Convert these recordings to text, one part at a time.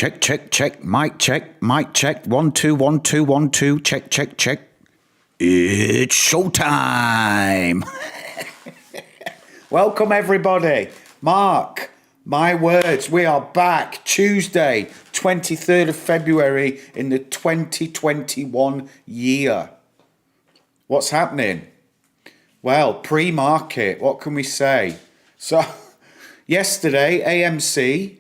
Check, check, check, mic check, 1 2 1 2 1 2, check, check, check. It's showtime. Welcome everybody. Mark my words, we are back Tuesday, 23rd of February in the 2021 year. What's happening? Well, pre-market, what can we say? So, yesterday, AMC,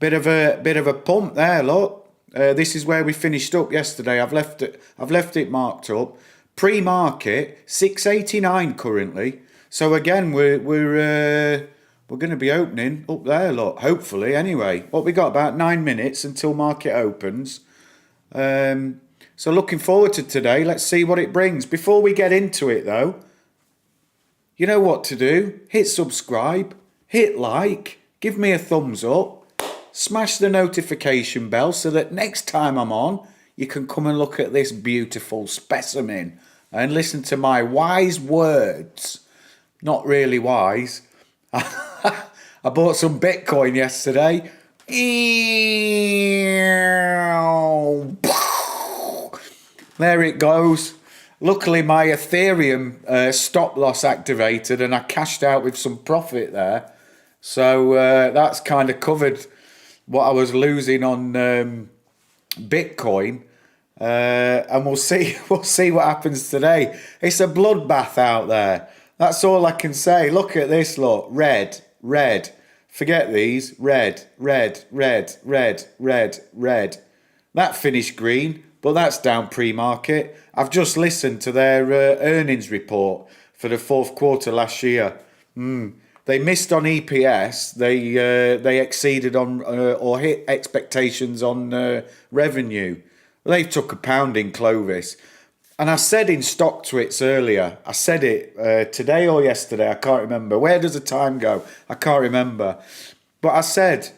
bit of a pump there, look. This is where we finished up yesterday. I've left it marked up. Pre-market, 689 currently. So again, we're going to be opening up there, look, hopefully, anyway. What we got, about 9 minutes until market opens. So looking forward to today. Let's see what it brings. Before we get into it, though, you know what to do. Hit subscribe, hit like, give me a thumbs up, smash the notification bell so that next time I'm on, you can come and look at this beautiful specimen and listen to my wise words. Not really wise. I bought some Bitcoin yesterday. There it goes. Luckily, my Ethereum stop loss activated and I cashed out with some profit there. So that's kind of covered what I was losing on Bitcoin. And we'll see what happens today. It's a bloodbath out there. That's all I can say. Look at this, look. Red, red. Forget these. Red, red, red, red, red, red. That finished green, but that's down pre-market. I've just listened to their earnings report for the fourth quarter last year. They missed on EPS. They exceeded on or hit expectations on revenue. They took a pounding, Clovis. And I said in stock twits earlier, I said it today or yesterday, I can't remember. Where does the time go? I can't remember. But I said,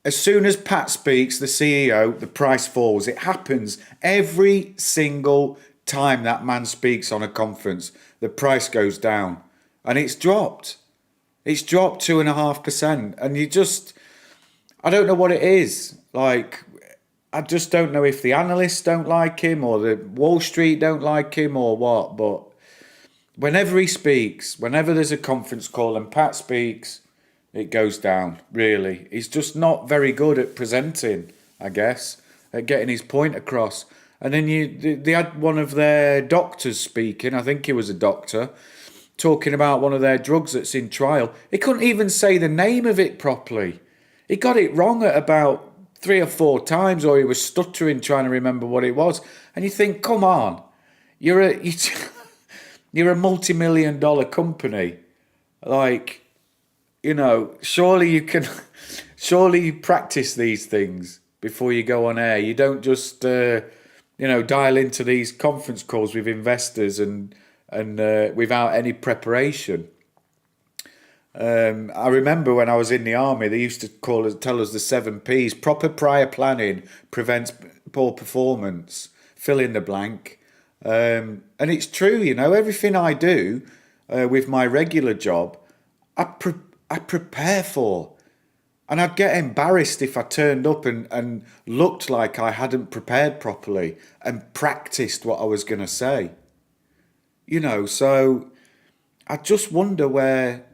as soon as Pat speaks, the CEO, the price falls. It happens every single time that man speaks on a conference. The price goes down. And it's dropped. It's dropped 2.5%. And you just, I don't know what it is. Like, I just don't know if the analysts don't like him or the Wall Street don't like him or what. But whenever he speaks, whenever there's a conference call and Pat speaks, it goes down, really. He's just not very good at presenting, I guess, at getting his point across. And then they had one of their doctors speaking, I think he was a doctor, talking about one of their drugs that's in trial. He couldn't even say the name of it properly. He got it wrong at about 3 or 4 times, or he was stuttering trying to remember what it was. And you think, come on, you're a multi-million-dollar company. Like, you know, surely you practice these things before you go on air. You don't just, dial into these conference calls with investors and without any preparation. I remember when I was in the army, they used to tell us the 7 Ps. Proper prior planning prevents poor performance. Fill in the blank. And it's true, you know, everything I do with my regular job, I prepare for. And I'd get embarrassed if I turned up and looked like I hadn't prepared properly and practiced what I was going to say. You know, so I just wonder where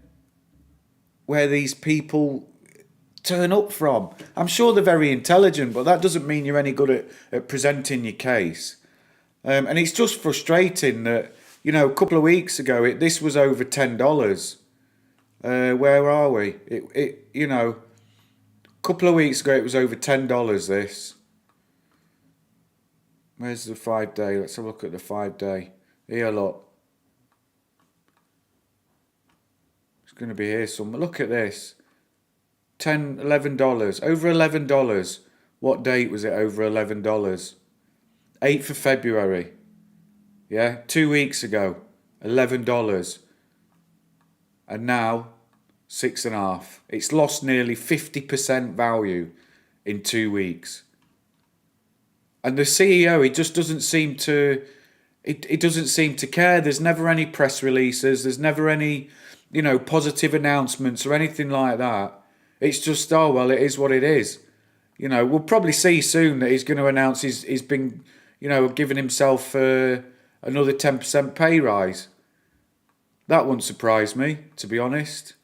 these people turn up from. I'm sure they're very intelligent, but that doesn't mean you're any good at presenting your case. And it's just frustrating that, you know, a couple of weeks ago, this was over $10. Where are we? You know, a couple of weeks ago, it was over $10, this. Where's the 5-day? Let's have a look at the 5-day. Here, look. Going to be here somewhere. Look at this. $11. Over $11. What date was it over $11? 8th of February. Yeah, 2 weeks ago. $11. And now 6.5. It's lost nearly 50% value in 2 weeks. And the CEO, he just doesn't seem to it doesn't seem to care. There's never any press releases, there's never any positive announcements or anything like that. It's just, oh, well, it is what it is. You know, we'll probably see soon that he's going to announce he's been, you know, giving himself another 10% pay rise. That wouldn't surprise me, to be honest.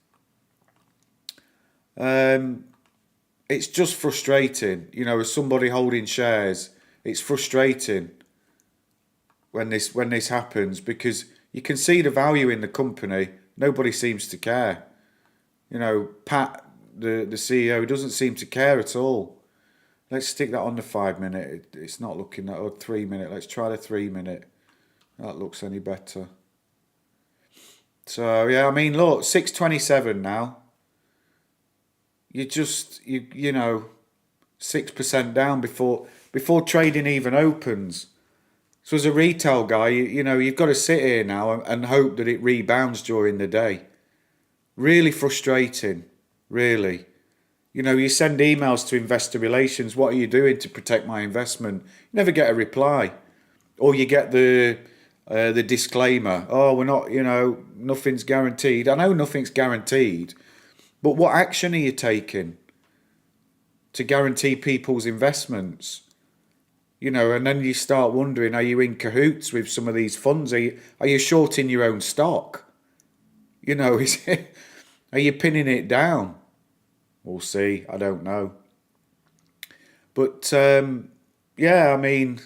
It's just frustrating, you know, as somebody holding shares. It's frustrating when this happens, because you can see the value in the company. Nobody seems to care. You know, Pat, the CEO, doesn't seem to care at all. Let's stick that on the 5 minute. It's not looking that, or 3 minute. Let's try the 3 minute. That looks any better. So yeah, I mean, look, 627 now. You know, 6% down before trading even opens. So as a retail guy, you know, you've got to sit here now and hope that it rebounds during the day. Really frustrating, really. You know, you send emails to investor relations, what are you doing to protect my investment? You never get a reply. Or you get the disclaimer, oh, we're not, you know, nothing's guaranteed. I know nothing's guaranteed, but what action are you taking to guarantee people's investments? You know, and then you start wondering, are you in cahoots with some of these funds? Are you shorting your own stock? You know, are you pinning it down? We'll see. I don't know. But yeah, I mean,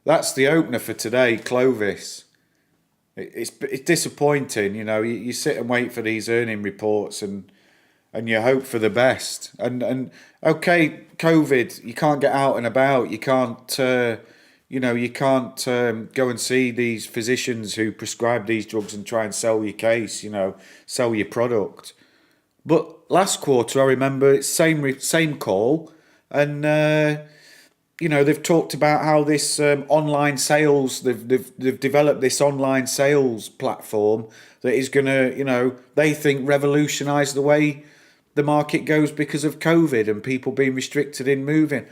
that's the opener for today, CLVS. It's disappointing, you know. You sit and wait for these earning reports and you hope for the best. And okay, COVID, you can't get out and about. You can't, you know, you can't go and see these physicians who prescribe these drugs and try and sell your case, you know, sell your product. But last quarter, I remember it's same call, and you know, they've talked about how this online sales, they've developed this online sales platform that is going to, you know, they think revolutionise the way the market goes because of COVID and people being restricted in moving.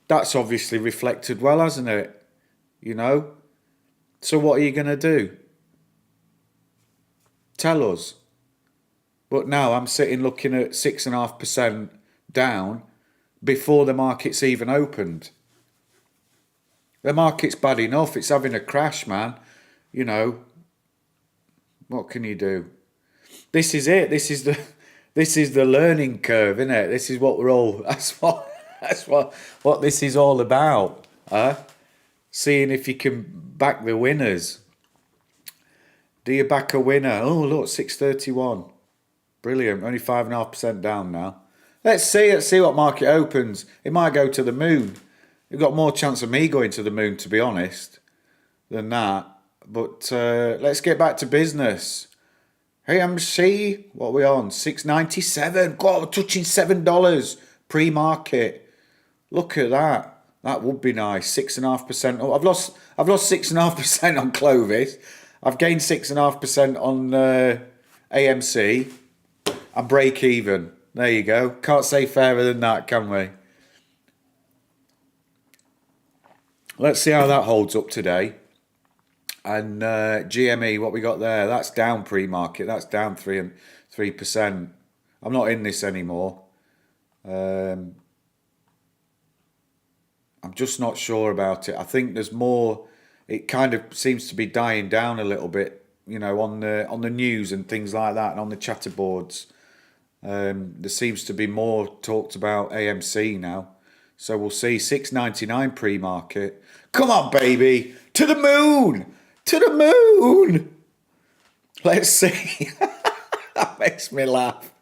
That's obviously reflected well, hasn't it? You know? So what are you going to do? Tell us. But now I'm sitting looking at 6.5% down before the market's even opened. The market's bad enough. It's having a crash, man. You know, what can you do? This is it. This is the learning curve, isn't it? This is what we're all. That's what this is all about. Seeing if you can back the winners. Do you back a winner? Oh, look, 631. Brilliant. Only 5.5% down now. Let's see what market opens. It might go to the moon. You've got more chance of me going to the moon, to be honest, than that. But let's get back to business. AMC, what are we on? 6.97. God, we're touching $7 pre-market. Look at that. That would be nice. 6.5%. Oh, I've lost 6.5% on CLVS. I've gained 6.5% on AMC. I break even. There you go. Can't say fairer than that, can we? Let's see how that holds up today. And GME, what we got there? That's down pre-market. That's down 3%. I'm not in this anymore. I'm just not sure about it. I think there's more. It kind of seems to be dying down a little bit, you know, on the news and things like that, and on the chatter boards. There seems to be more talked about AMC now. So we'll see. 6.99 pre-market. Come on, baby. To the moon. To the moon. Let's see. That makes me laugh.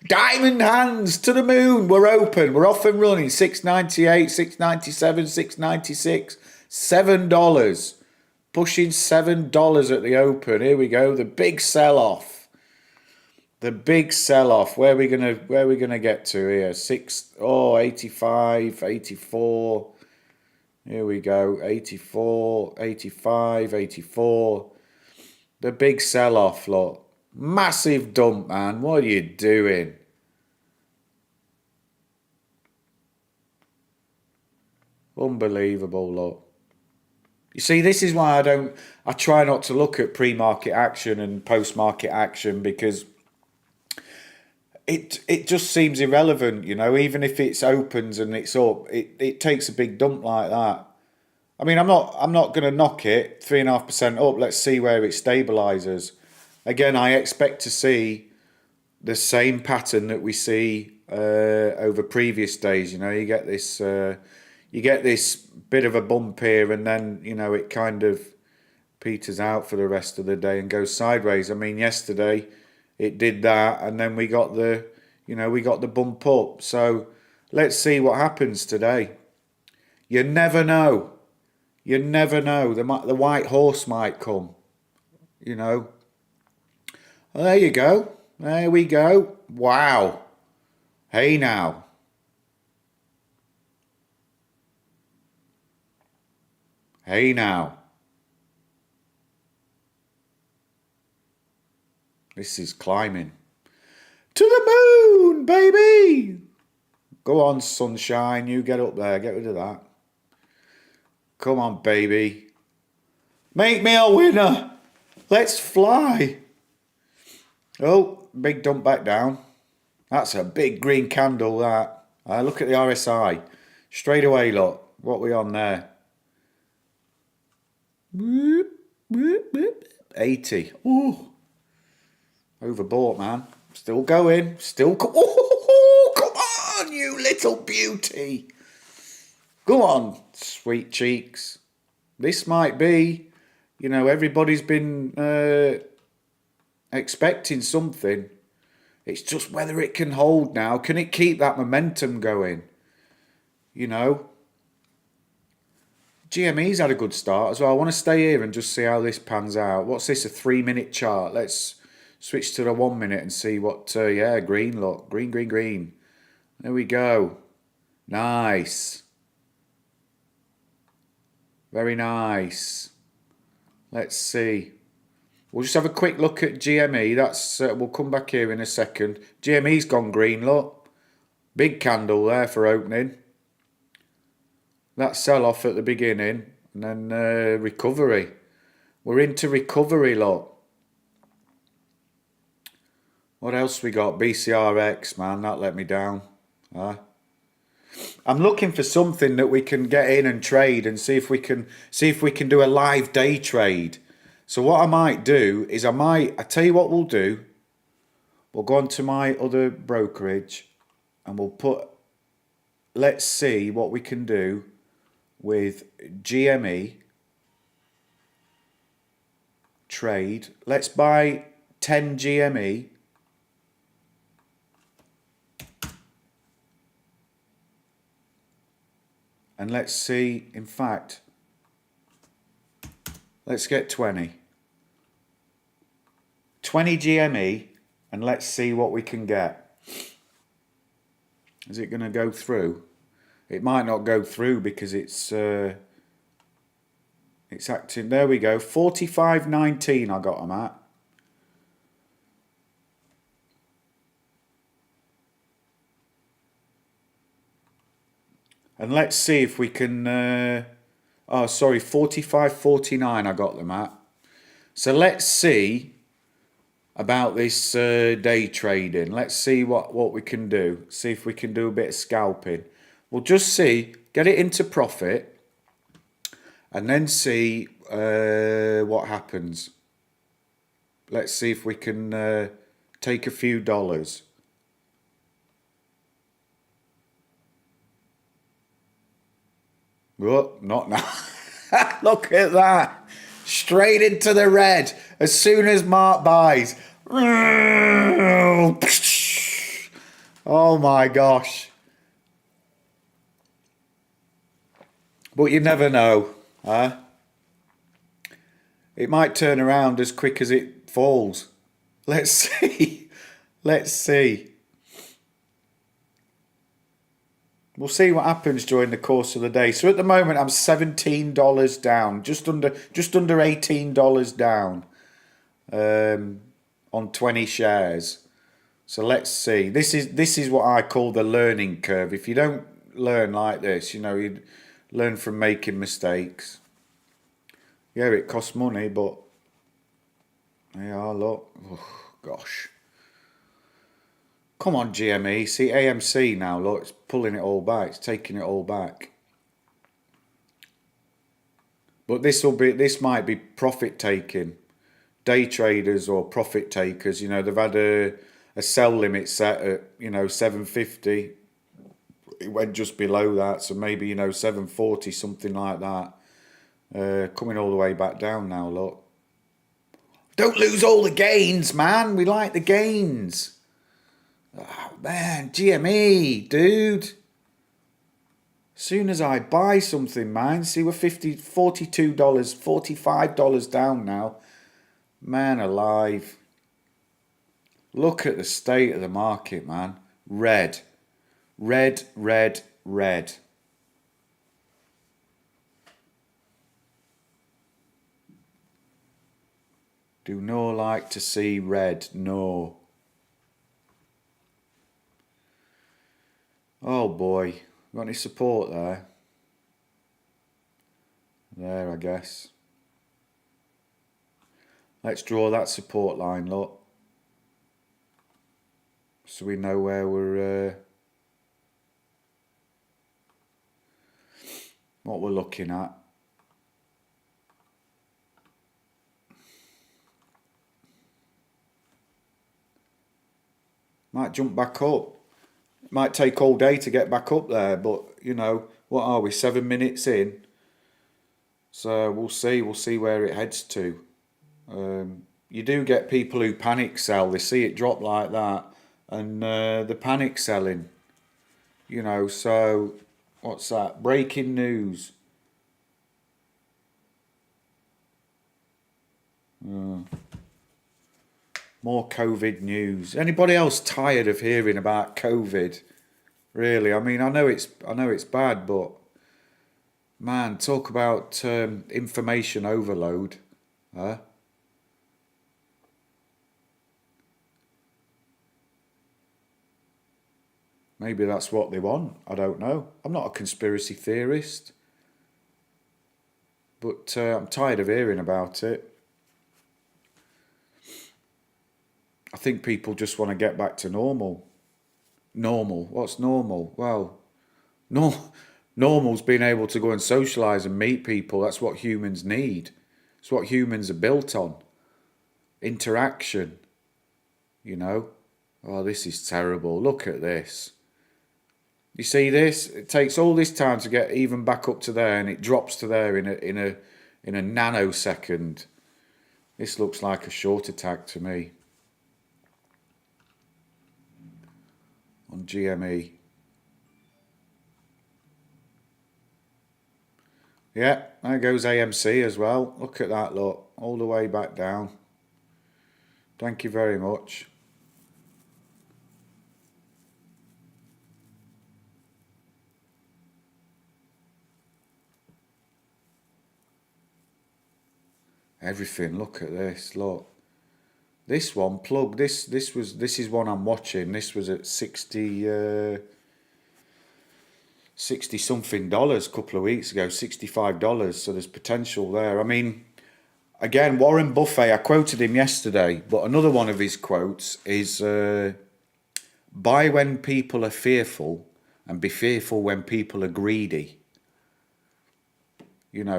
Diamond hands to the moon. We're open. We're off and running. 6.98, 6.97, 6.96. $7. Pushing $7 at the open. Here we go. The big sell-off. The big sell-off. Where are we gonna get to here? 85, 84. Here we go. 84, 85, 84. The big sell-off, look. Massive dump, man. What are you doing? Unbelievable, look. You see, this is why I try not to look at pre-market action and post-market action, because it just seems irrelevant, you know. Even if it's opens and it's up, it takes a big dump like that. I mean, I'm not going to knock it 3.5% up. Let's see where it stabilizes. Again, I expect to see the same pattern that we see over previous days. You know, you get this bit of a bump here, and then you know it kind of peters out for the rest of the day and goes sideways. I mean, yesterday it did that, and then we got the bump up. So let's see what happens today. You never know. You never know. The white horse might come. You know. Well, there you go. There we go. Wow. Hey now. Hey now. This is climbing. To the moon, baby. Go on, sunshine. You get up there. Get rid of that. Come on, baby. Make me a winner. Let's fly. Oh, big dump back down. That's a big green candle, that. Look at the RSI. Straight away, look. What we on there? 80. Ooh. Overbought, man. Still going. Oh, come on, you little beauty. Go on, sweet cheeks. This might be, you know, everybody's been expecting something. It's just whether it can hold now. Can it keep that momentum going? You know. GME's had a good start as well. I want to stay here and just see how this pans out. What's this, a 3-minute chart? Let's switch to the 1 minute and see what, yeah, green, look. Green, green, green. There we go. Nice. Very nice. Let's see. We'll just have a quick look at GME. That's we'll come back here in a second. GME's gone green, look. Big candle there for opening. That sell-off at the beginning. And then recovery. We're into recovery, look. What else we got? BCRX, man. That let me down. I'm looking for something that we can get in and trade and see if we can do a live day trade. So what I might do is I tell you what we'll do. We'll go on to my other brokerage and let's see what we can do with GME trade. Let's buy 10 GME. And let's see, in fact, let's get 20. 20 GME, and let's see what we can get. Is it going to go through? It might not go through because it's acting. There we go. 45.19 I got them at. And let's see if we can, 45.49 I got them at. So let's see about this day trading. Let's see what we can do. See if we can do a bit of scalping. We'll just see, get it into profit, and then see what happens. Let's see if we can take a few dollars. Oh, not now. Look at that. Straight into the red as soon as Mark buys. Oh my gosh. But you never know, huh? It might turn around as quick as it falls. Let's see. Let's see. We'll see what happens during the course of the day. So at the moment, I'm $17 down, just under $18 down on 20 shares. So let's see. This is what I call the learning curve. If you don't learn like this, you know, you learn from making mistakes. Yeah, it costs money, but – yeah, look. Oh, gosh. Come on, GME. See AMC now. Look, it's pulling it all back. It's taking it all back. But this might be profit taking. Day traders or profit takers. You know, they've had a sell limit set at 750. It went just below that, so maybe 740, something like that. Coming all the way back down now. Look. Don't lose all the gains, man. We like the gains. Oh, man, GME, dude. Soon as I buy something, man, see we're $42, $45 down now. Man alive. Look at the state of the market, man. Red. Red, red, red. Do no like to see red, no. Oh boy, got any support there? There, I guess. Let's draw that support line, look. So we know where what we're looking at. Might jump back up. It might take all day to get back up there, but what are we, 7 minutes in? So we'll see where it heads to. You do get people who panic sell. They see it drop like that and the panic selling. So what's that? Breaking news. More COVID news. Anybody else tired of hearing about COVID? Really? I mean, I know it's bad, but man, talk about information overload, huh? Maybe that's what they want. I don't know. I'm not a conspiracy theorist, but I'm tired of hearing about it. I think people just want to get back to normal. Normal? What's normal? Well, normal's being able to go and socialise and meet people. That's what humans need. It's what humans are built on. Interaction. Oh, this is terrible. Look at this. You see this? It takes all this time to get even back up to there, and it drops to there in a nanosecond. This looks like a short attack to me. On GME. Yeah, there goes AMC as well. Look at that, look. All the way back down. Thank you very much. Everything, look at this, look. This one, plug, this is one I'm watching. This was at 60 something dollars a couple of weeks ago, $65. So there's potential there. I mean, again, Warren Buffett, I quoted him yesterday, but another one of his quotes is buy when people are fearful and be fearful when people are greedy.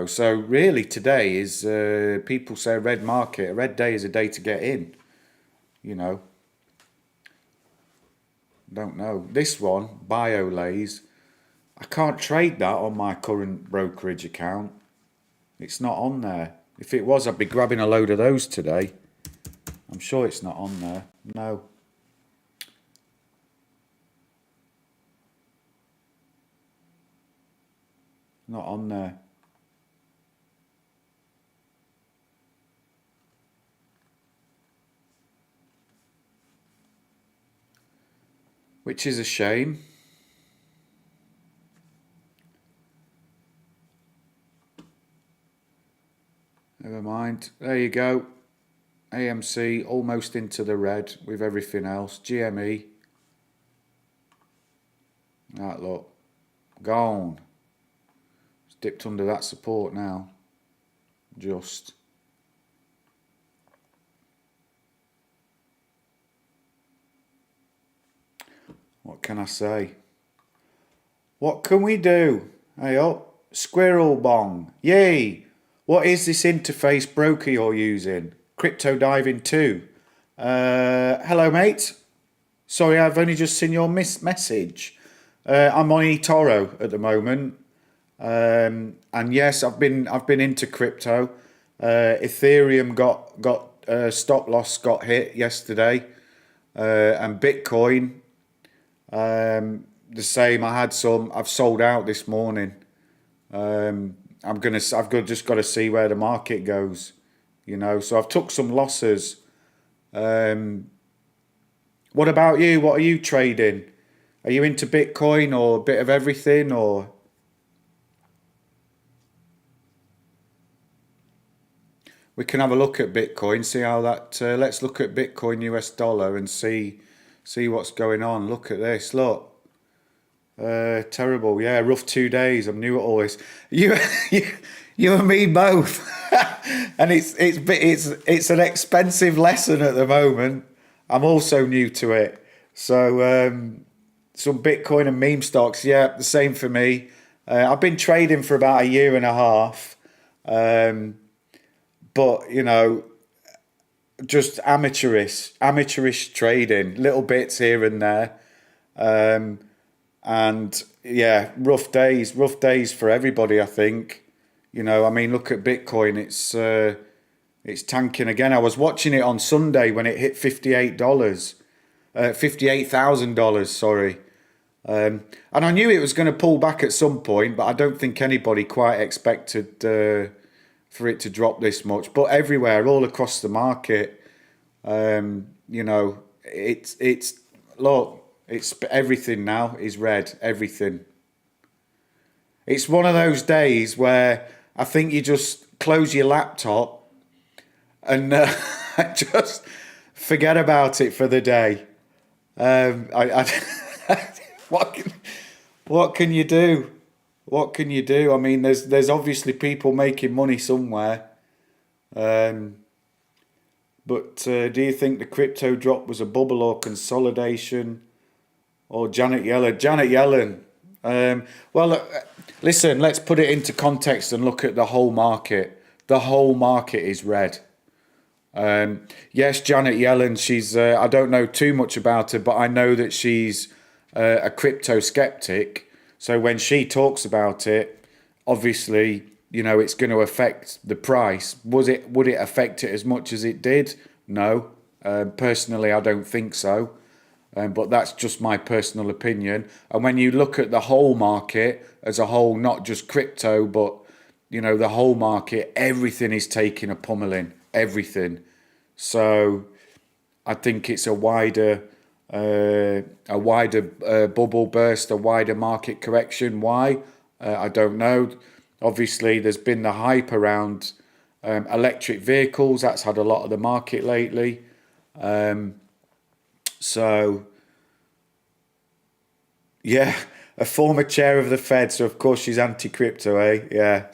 So really today is, people say a red market, a red day is a day to get in. Don't know. This one, BioLays, I can't trade that on my current brokerage account. It's not on there. If it was, I'd be grabbing a load of those today. I'm sure it's not on there. No. Not on there. Which is a shame. Never mind. There you go. AMC almost into the red with everything else. GME. That look. Gone. It's dipped under that support now. Just. can I say? What can we do? Hey up, squirrel bong. Yay! What is this interface broker you're using? Crypto diving 2. Hello, mate. Sorry, I've only just seen your message. I'm on eToro at the moment, and yes, I've been into crypto. Ethereum got stop loss got hit yesterday, and Bitcoin the same. I've sold out this morning. Just got to see where the market goes, So I've took some losses. What about you? What are you trading? Are you into Bitcoin or a bit of everything, or? We can have a look at Bitcoin, see how that. Let's look at Bitcoin US dollar and see what's going on. Look at this. Look, terrible. Yeah, rough 2 days. I'm new at all this. You and me both. And it's an expensive lesson at the moment. I'm also new to it. So some Bitcoin and meme stocks. Yeah, the same for me. I've been trading for about a year and a half. But just amateurish trading, little bits here and there, and yeah, rough days for everybody. I think, look at Bitcoin; it's tanking again. I was watching it on Sunday when it hit $58, $58,000. Sorry, and I knew it was going to pull back at some point, but I don't think anybody quite expected. For it to drop this much, but everywhere, all across the market, it's everything now is red. Everything. It's one of those days where I think you just close your laptop and just forget about it for the day. What can you do? What can you do? I mean, there's obviously people making money somewhere. But do you think the crypto drop was a bubble or consolidation or Janet Yellen? Janet Yellen. Listen, let's put it into context and look at the whole market. The whole market is red. Yes, Janet Yellen, she's, I don't know too much about her, but I know that she's a crypto skeptic. So when she talks about it, obviously, it's going to affect the price. Would it affect it as much as it did? No. Personally, I don't think so. But that's just my personal opinion. And when you look at the whole market as a whole, not just crypto, but, the whole market, everything is taking a pummeling. Everything. So I think it's a wider bubble burst, a wider market correction. Why? I don't know. Obviously, there's been the hype around electric vehicles. That's had a lot of the market lately. So, yeah, a former chair of the Fed. So, of course, she's anti-crypto, eh? Yeah.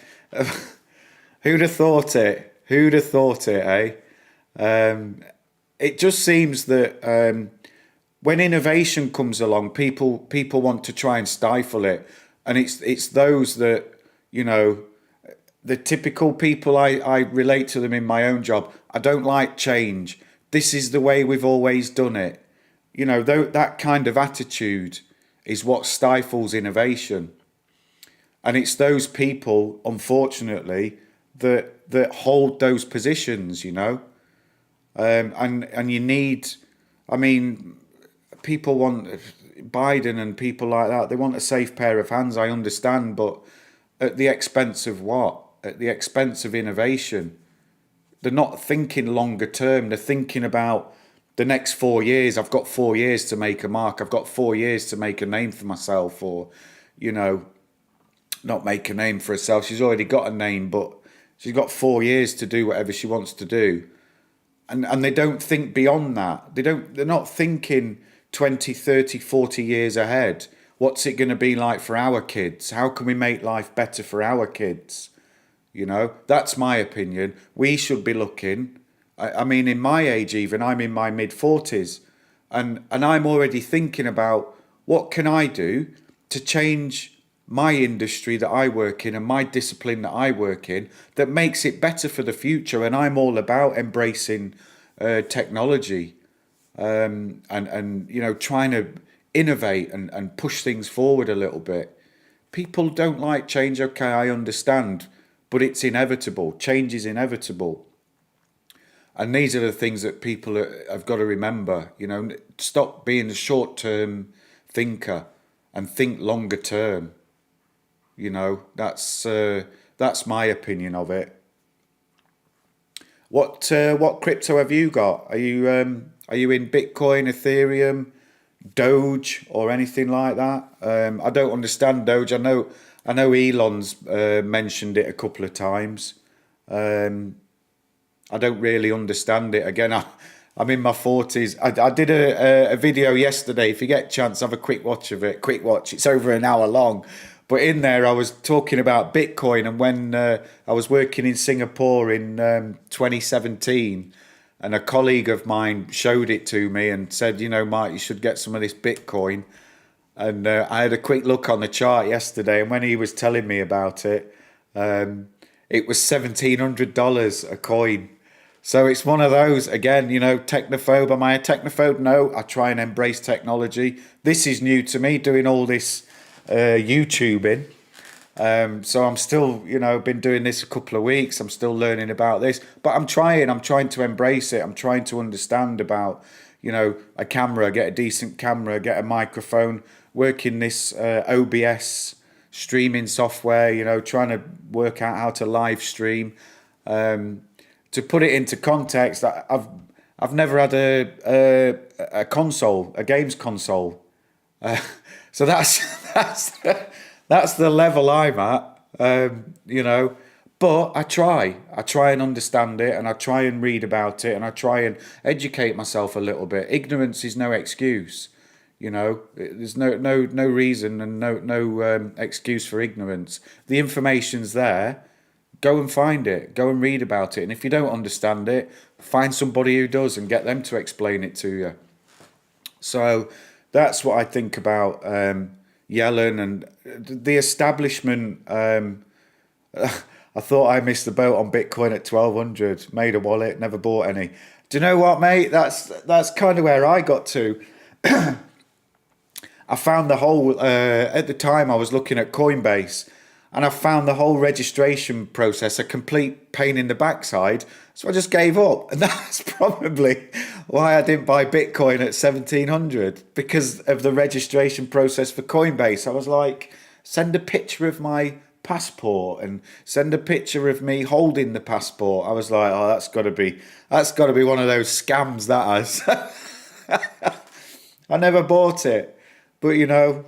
Who'd have thought it? Eh? It just seems that... when innovation comes along, people want to try and stifle it, and it's those that the typical people. I relate to them in my own job. I don't like change. This is the way we've always done it. That kind of attitude is what stifles innovation, and it's those people, unfortunately, that hold those positions. And you need. I mean. People want Biden and people like that. They want a safe pair of hands. I understand, but at the expense of what? At the expense of innovation. They're not thinking longer term. They're thinking about the next 4 years. I've got 4 years to make a mark. I've got 4 years to make a name for myself, or, not make a name for herself. She's already got a name, but she's got 4 years to do whatever she wants to do. And they don't think beyond that. They're not thinking 20, 30, 40 years ahead. What's it going to be like for our kids? How can we make life better for our kids? That's my opinion. We should be looking. I mean, in my age even, I'm in my mid-40s. And I'm already thinking about what can I do to change my industry that I work in and my discipline that I work in that makes it better for the future? And I'm all about embracing technology, and you know, trying to innovate and push things forward a little bit. People don't like change, okay, I understand, but it's inevitable. Change is inevitable. And these are the things that people have got to remember. You know, stop being a short-term thinker and think longer term. You know, that's my opinion of it. What crypto have you got? Are you in Bitcoin, Ethereum, Doge, or anything like that? I don't understand Doge. I know Elon's mentioned it a couple of times. I don't really understand it. Again, I'm in my 40s. I did a video yesterday. If you get a chance, have a quick watch of it. Quick watch. It's over an hour long. But in there, I was talking about Bitcoin, and when I was working in Singapore in 2017, and a colleague of mine showed it to me and said, you know, Mark, you should get some of this Bitcoin. And I had a quick look on the chart yesterday, and when he was telling me about it, it was $1,700 a coin. So it's one of those, again, you know, technophobe. Am I a technophobe? No, I try and embrace technology. This is new to me, doing all this YouTubing. So I'm still, you know, been doing this a couple of weeks. I'm still learning about this, but I'm trying to embrace it. I'm trying to understand about, you know, a camera, get a decent camera, get a microphone, work in this OBS streaming software, you know, trying to work out how to live stream. To put it into context, I've never had a console, a games console. So that's the level I'm at, you know. But I try and understand it, and I try and read about it, and I try and educate myself a little bit. Ignorance is no excuse, you know. There's no reason and no excuse for ignorance. The information's there. Go and find it. Go and read about it. And if you don't understand it, find somebody who does and get them to explain it to you. So that's what I think about Yellen and the establishment. I thought I missed the boat on Bitcoin at 1,200. Made a wallet, never bought any. Do you know what, mate? That's kind of where I got to. I found the whole at the time I was looking at Coinbase. And I found the whole registration process a complete pain in the backside. So I just gave up. And that's probably why I didn't buy Bitcoin at 1,700, because of the registration process for Coinbase. I was like, send a picture of my passport and send a picture of me holding the passport. I was like, oh, that's got to be one of those scams, that is. I never bought it. But you know,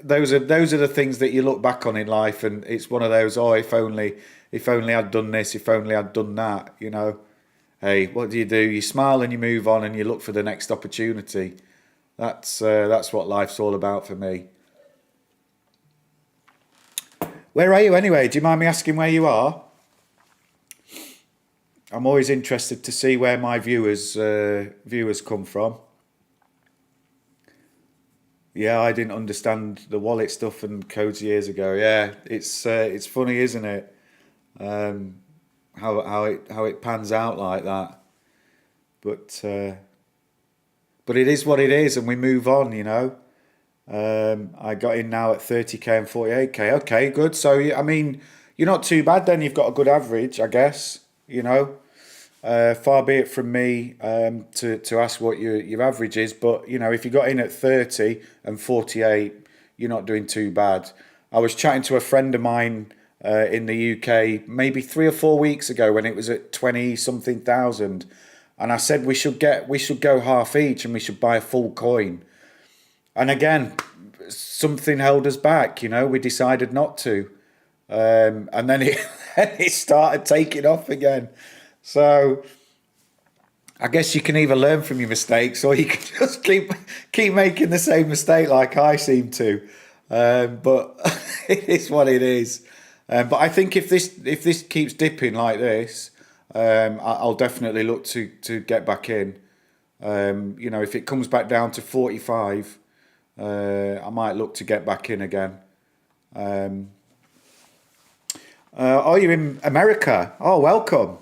those are the things that you look back on in life, and it's one of those. Oh, if only I'd done this, if only I'd done that. You know, hey, what do? You smile and you move on, and you look for the next opportunity. That's what life's all about for me. Where are you anyway? Do you mind me asking where you are? I'm always interested to see where my viewers come from. Yeah, I didn't understand the wallet stuff and codes years ago. Yeah, it's funny, isn't it? How it pans out like that. But it is what it is, and we move on. You know. I got in now at 30k and 48k. Okay, good. So I mean, you're not too bad then. You've got a good average, I guess. You know. Far be it from me to ask what your average is, but you know, if you got in at 30 and 48, you're not doing too bad. I was chatting to a friend of mine in the UK maybe 3 or 4 weeks ago when it was at 20 something thousand, and I said we should go half each and we should buy a full coin. And again, something held us back. You know, we decided not to, and then it started taking off again. So I guess you can either learn from your mistakes or you can just keep making the same mistake like I seem to. But it is what it is. But I think if this keeps dipping like this, I'll definitely look to get back in. You know, if it comes back down to 45, I might look to get back in again. Are you in America? Oh, welcome.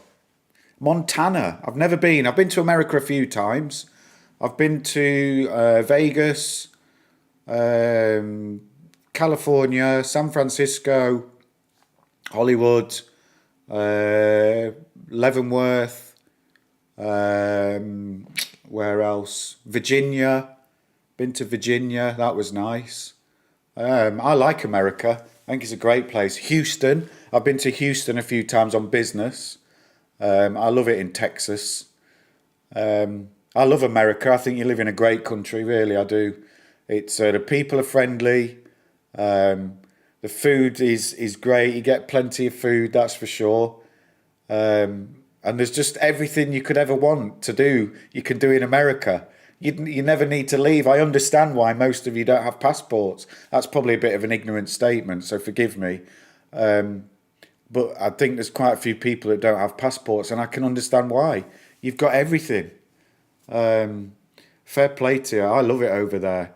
Montana. I've never been. I've been to America a few times. I've been to Vegas, California, San Francisco, Hollywood, Leavenworth, where else? Virginia. Been to Virginia. That was nice. I like America. I think it's a great place. Houston. I've been to Houston a few times on business. I love it in Texas. I love America. I think you live in a great country, really. I do. It's the people are friendly. The food is great. You get plenty of food, that's for sure. And there's just everything you could ever want to do, you can do in America. You never need to leave. I understand why most of you don't have passports. That's probably a bit of an ignorant statement, so forgive me. But I think there's quite a few people that don't have passports, and I can understand why. You've got everything. Fair play to you. I love it over there.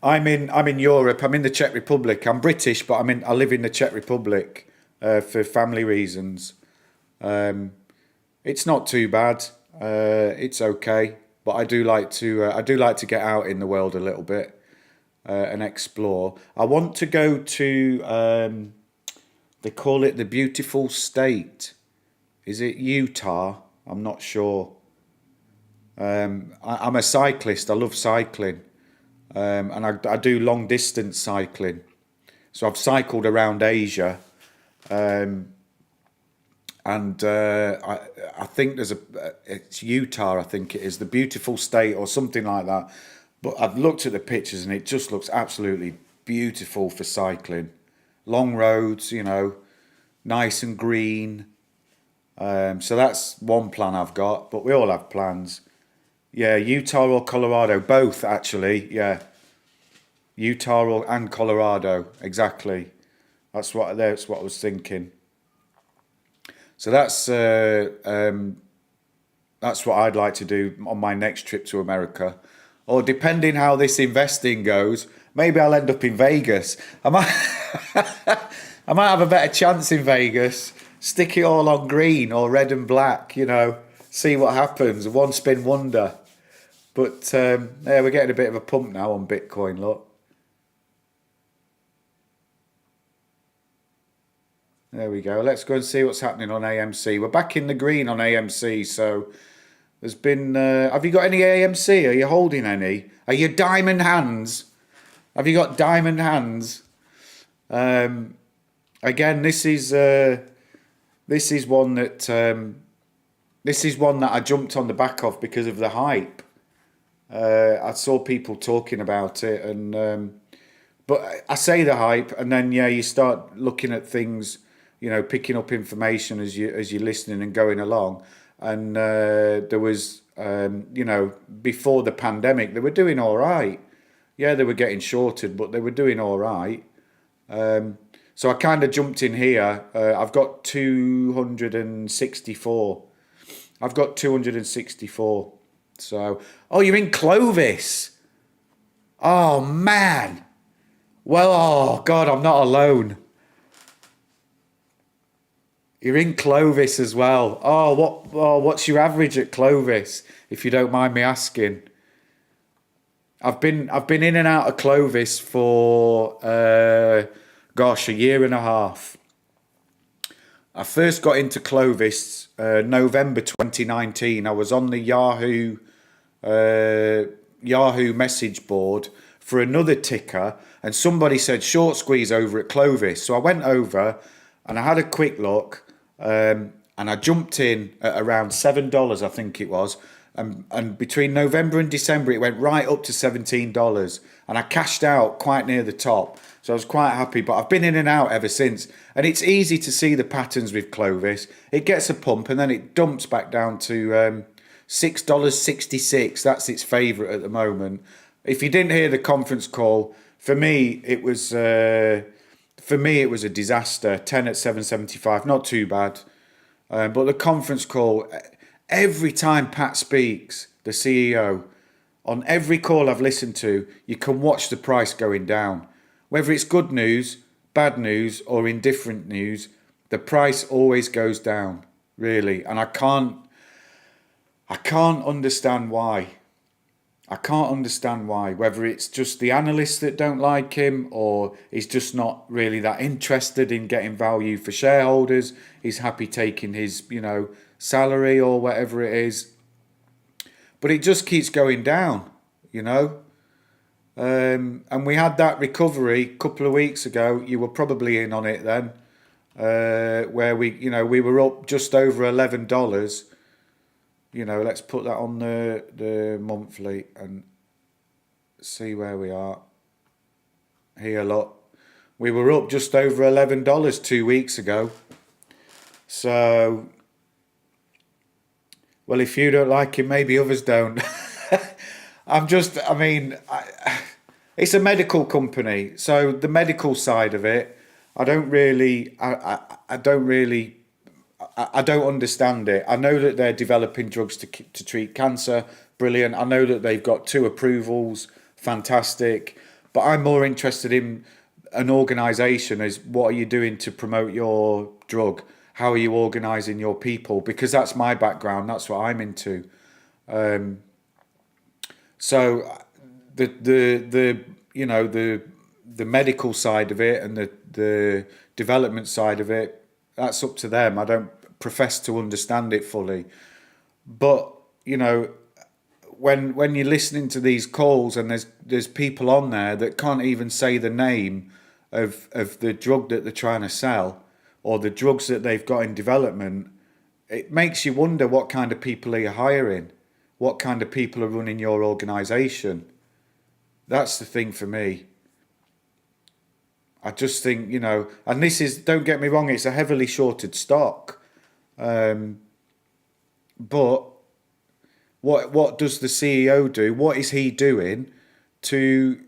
I'm in Europe. I'm in the Czech Republic. I'm British, but I live in the Czech Republic for family reasons. It's not too bad. It's okay, but I do like to get out in the world a little bit and explore. I want to go to they call it the beautiful state. Is it Utah? I'm not sure. I'm a cyclist. I love cycling, and I do long distance cycling. So I've cycled around Asia. And I think it's Utah, I think it is, the beautiful state or something like that. But I've looked at the pictures and it just looks absolutely beautiful for cycling. Long roads, nice and green. So that's one plan I've got, but we all have plans. Yeah, Utah or Colorado, both actually, yeah. Utah and Colorado, exactly. That's what I was thinking. So that's what I'd like to do on my next trip to America. Or depending how this investing goes, maybe I'll end up in Vegas. I might I might have a better chance in Vegas. Stick it all on green or red and black, see what happens. One spin wonder. But yeah, we're getting a bit of a pump now on Bitcoin, look. There we go. Let's go and see what's happening on AMC. We're back in the green on AMC. So there's been... have you got any AMC? Are you holding any? Are you diamond hands? Have you got diamond hands? Again, this is one that... this is one that I jumped on the back of because of the hype. I saw people talking about it. But I say the hype and then, yeah, you start looking at things... picking up information as you're listening and going along. And there was, before the pandemic, they were doing all right. Yeah, they were getting shorted, but they were doing all right. So I kind of jumped in here. I've got 264. I've got 264. So, oh, you're in Clovis. Oh, man. Well, oh, God, I'm not alone. You're in Clovis as well. What's your average at Clovis, if you don't mind me asking? I've been in and out of Clovis for a year and a half. I first got into Clovis November 2019. I was on the Yahoo message board for another ticker, and somebody said short squeeze over at Clovis. So I went over and I had a quick look. And I jumped in at around $7, I think it was. And between November and December, it went right up to $17. And I cashed out quite near the top. So I was quite happy. But I've been in and out ever since. And it's easy to see the patterns with Clovis. It gets a pump and then it dumps back down to $6.66. That's its favourite at the moment. If you didn't hear the conference call, for me, it was... For me, it was a disaster. 10 at 775, not too bad. But the conference call, every time Pat speaks, the CEO, On every call I've listened to, you can watch the price going down. Whether it's good news, bad news, or indifferent news, the price always goes down, really. And I can't understand why. I can't understand why. Whether it's just the analysts that don't like him, or he's just not really that interested in getting value for shareholders. He's happy taking his, salary or whatever it is. But it just keeps going down, And we had that recovery a couple of weeks ago. You were probably in on it then, where we were up just over $11. Let's put that on the monthly and see where we are. Here, look. We were up just over $11 2 weeks ago. So, well, if you don't like it, maybe others don't. It's a medical company. So the medical side of it, I don't understand it. I know that they're developing drugs to treat cancer. Brilliant. I know that they've got 2 approvals. Fantastic. But I'm more interested in an organisation as what are you doing to promote your drug? How are you organising your people? Because that's my background. That's what I'm into. So the medical side of it and the development side of it, that's up to them. I don't profess to understand it fully. But, when you're listening to these calls and there's people on there that can't even say the name of the drug that they're trying to sell or the drugs that they've got in development, it makes you wonder what kind of people are you hiring? What kind of people are running your organisation? That's the thing for me. I just think, and this is, don't get me wrong, it's a heavily shorted stock. But what does the CEO do? What is he doing to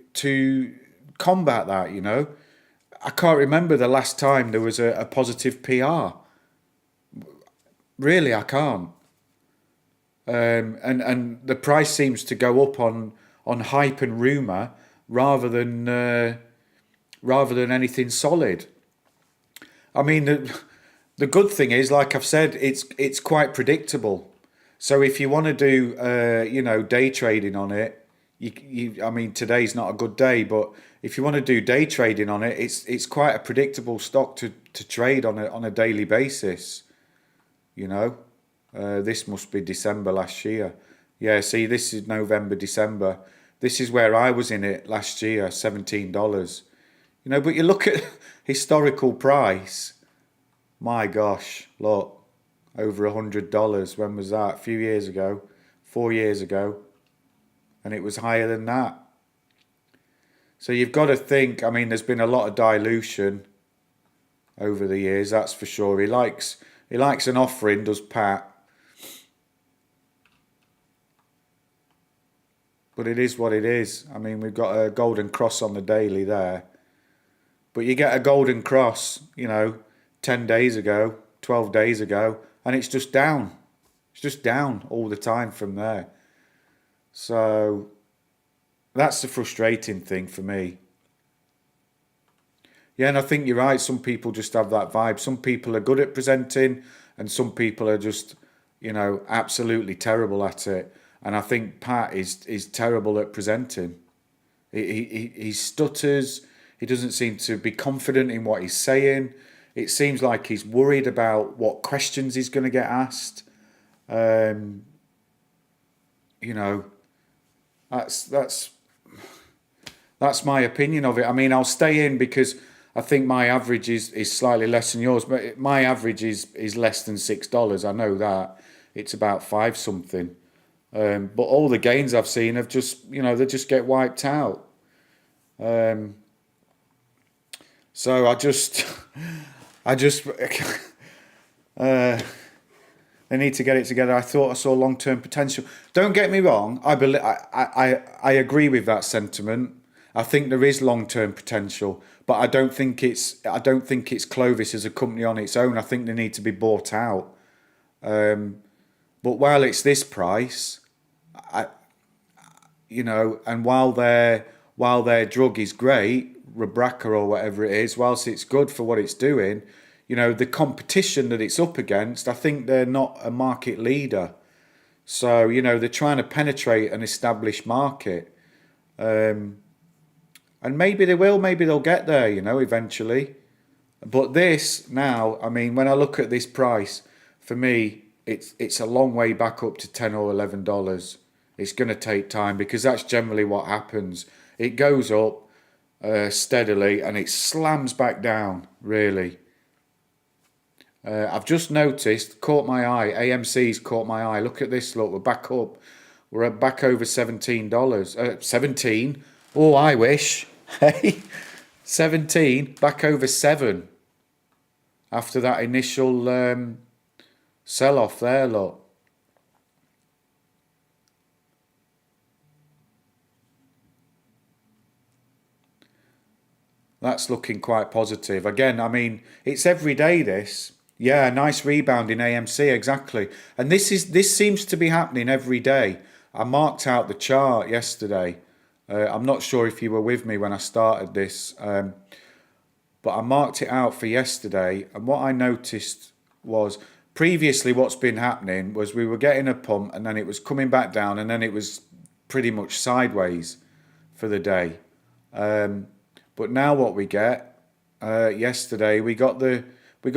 combat that, I can't remember the last time there was a positive PR. Really, I can't. And the price seems to go up on hype and rumour rather than anything solid. I mean, the good thing is, like I've said, it's quite predictable. So if you want to do day trading on it, today's not a good day, but if you want to do day trading on it, it's quite a predictable stock to trade on a daily basis. This must be December last year. Yeah, see, this is November, December. This is where I was in it last year, $17. But you look at historical price, my gosh, look, over $100. When was that? A few years ago, 4 years ago. And it was higher than that. So you've got to think, there's been a lot of dilution over the years, that's for sure. He likes an offering, does Pat. But it is what it is. We've got a golden cross on the daily there. But you get a golden cross, 10 days ago, 12 days ago, and it's just down. It's just down all the time from there. So that's the frustrating thing for me. Yeah, and I think you're right. Some people just have that vibe. Some people are good at presenting, and some people are just, absolutely terrible at it. And I think Pat is terrible at presenting. He stutters. He doesn't seem to be confident in what he's saying. It seems like he's worried about what questions he's going to get asked. That's my opinion of it. I'll stay in because I think my average is slightly less than yours, but my average is less than $6. I know that. It's about 5 something. But all the gains I've seen have just, they just get wiped out. So I just they need to get it together. I thought I saw long-term potential. Don't get me wrong. I agree with that sentiment. I think there is long-term potential, but I don't think it's CLVS as a company on its own. I think they need to be bought out. But while it's this price, you know, and while their drug is great, Rubraca or whatever it is, whilst it's good for what it's doing, you know, the competition that it's up against, I think they're not a market leader. So, you know, they're trying to penetrate an established market. And maybe they will, maybe they'll get there, you know, eventually. But this now, I mean, when I look at this price, for me, it's a long way back up to $10 or $11. It's going to take time because that's generally what happens. It goes up steadily and it slams back down, really. I've just noticed, caught my eye, AMC's caught my eye. Look at this, look, we're back up. We're back over $17. 17? Oh, I wish. Hey, 17, back over 7 after that initial sell-off there, look. That's looking quite positive. Again, I mean, it's every day this. Yeah, nice rebound in AMC, exactly. And this seems to be happening every day. I marked out the chart yesterday. I'm not sure if you were with me when I started this, but I marked it out for yesterday. And what I noticed was previously what's been happening was we were getting a pump and then it was coming back down and then it was pretty much sideways for the day. But now what we get, yesterday we got the up, we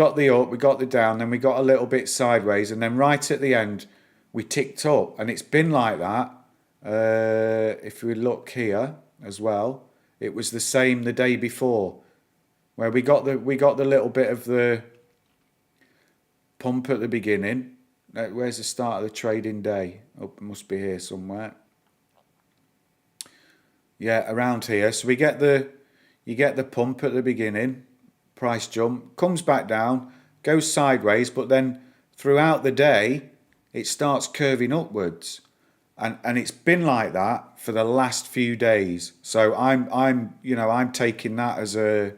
got the down, then we got a little bit sideways, and then right at the end we ticked up, and it's been like that. If we look here as well, it was the same the day before, where we got the little bit of the pump at the beginning. Where's the start of the trading day? Oh, it must be here somewhere. Yeah, around here. So you get the pump at the beginning, price jump, comes back down, goes sideways, but then throughout the day it starts curving upwards, and it's been like that for the last few days. So I'm taking that as a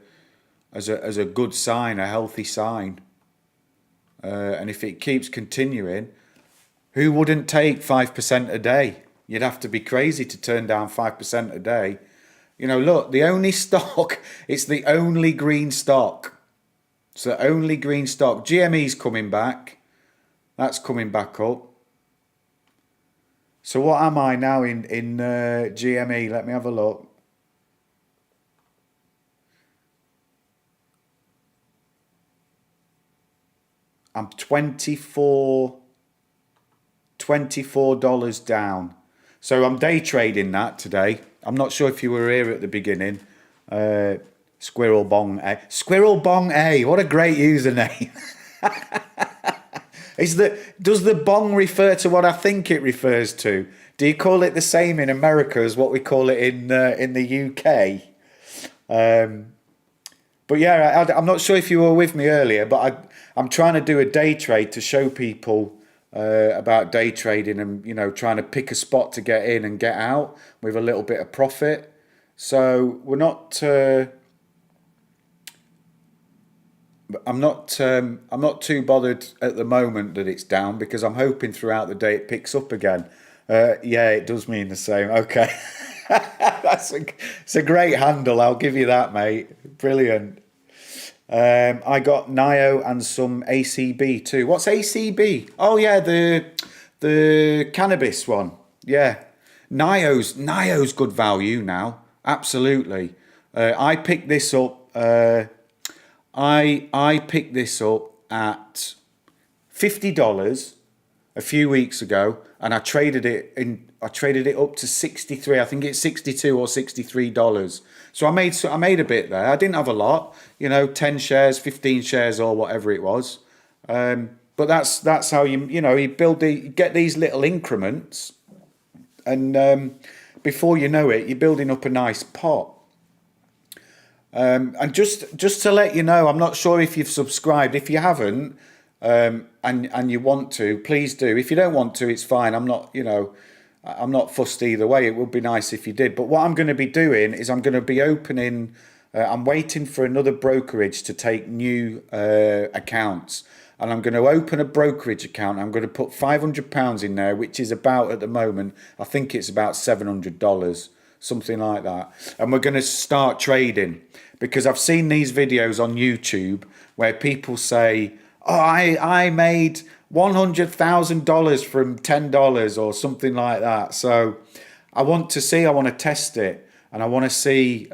good sign, a healthy sign, and if it keeps continuing, who wouldn't take 5% a day? You'd have to be crazy to turn down 5% a day. You know, look, the only stock, it's the only green stock. It's the only green stock. GME's coming back. That's coming back up. So what am I now in GME? Let me have a look. I'm $24 down. So I'm day trading that today. I'm not sure if you were here at the beginning. Squirrel Bong A. Squirrel Bong A. What a great username. Does the bong refer to what I think it refers to? Do you call it the same in America as what we call it in the UK? But yeah, I'm not sure if you were with me earlier, but I'm trying to do a day trade to show people about day trading and, you know, trying to pick a spot to get in and get out with a little bit of profit. So we're not. I'm not too bothered at the moment that it's down because I'm hoping throughout the day it picks up again. Yeah, it does mean the same. Okay, it's a great handle. I'll give you that, mate. Brilliant. I got NIO and some ACB too. What's ACB? Oh yeah, the cannabis one. Yeah, NIO's good value now. Absolutely. I picked this up. I picked this up at $50 a few weeks ago, and I traded it up to 63. I think it's 62 or $63. So I made a bit there. I didn't have a lot, you know, 10 shares, 15 shares, or whatever it was. But that's how you get these little increments, and before you know it, you're building up a nice pot. And just to let you know, I'm not sure if you've subscribed. If you haven't, and you want to, please do. If you don't want to, it's fine. I'm not fussed either way. It would be nice if you did. But what I'm going to be doing is I'm going to be opening. I'm waiting for another brokerage to take new accounts, and I'm going to open a brokerage account. I'm going to put £500 in there, which is about, at the moment, I think it's about $700, something like that. And we're going to start trading, because I've seen these videos on YouTube where people say, oh, I made $100,000 from $10 or something like that. So I want to test it, and I want to see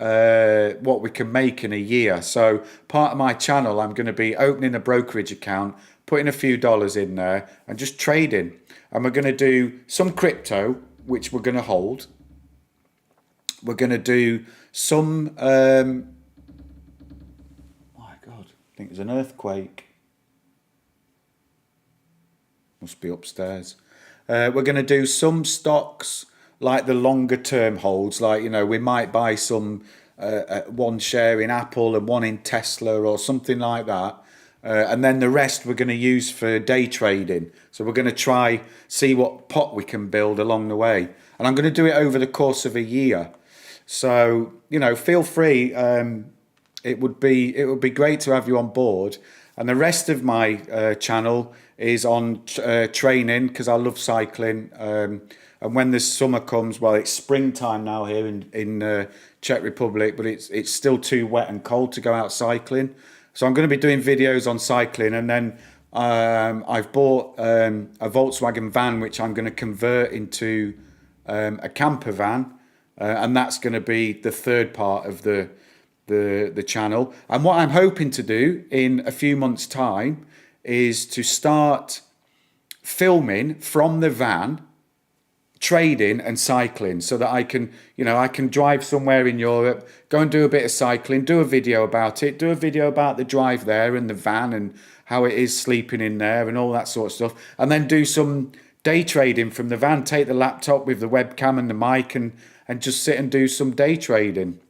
what we can make in a year. So part of my channel, I'm going to be opening a brokerage account, putting a few dollars in there and just trading. And we're going to do some crypto, which we're going to hold. We're going to do some, my God, I think there's an earthquake. Must be upstairs. We're going to do some stocks, like the longer term holds, like, you know, we might buy some, one share in Apple and one in Tesla or something like that. And then the rest we're going to use for day trading. So we're going to see what pot we can build along the way. And I'm going to do it over the course of a year. So, you know, feel free. It would be great to have you on board. And the rest of my channel is on training, because I love cycling. And when the summer comes, well, it's springtime now here in Czech Republic, but it's still too wet and cold to go out cycling. So I'm going to be doing videos on cycling. And then I've bought a Volkswagen van, which I'm going to convert into a camper van. And that's going to be the third part of the channel. And what I'm hoping to do in a few months' time is to start filming from the van, trading and cycling, so that I can drive somewhere in Europe, go and do a bit of cycling, do a video about it, do a video about the drive there and the van and how it is sleeping in there and all that sort of stuff, and then do some day trading from the van, take the laptop with the webcam and the mic and just sit and do some day trading.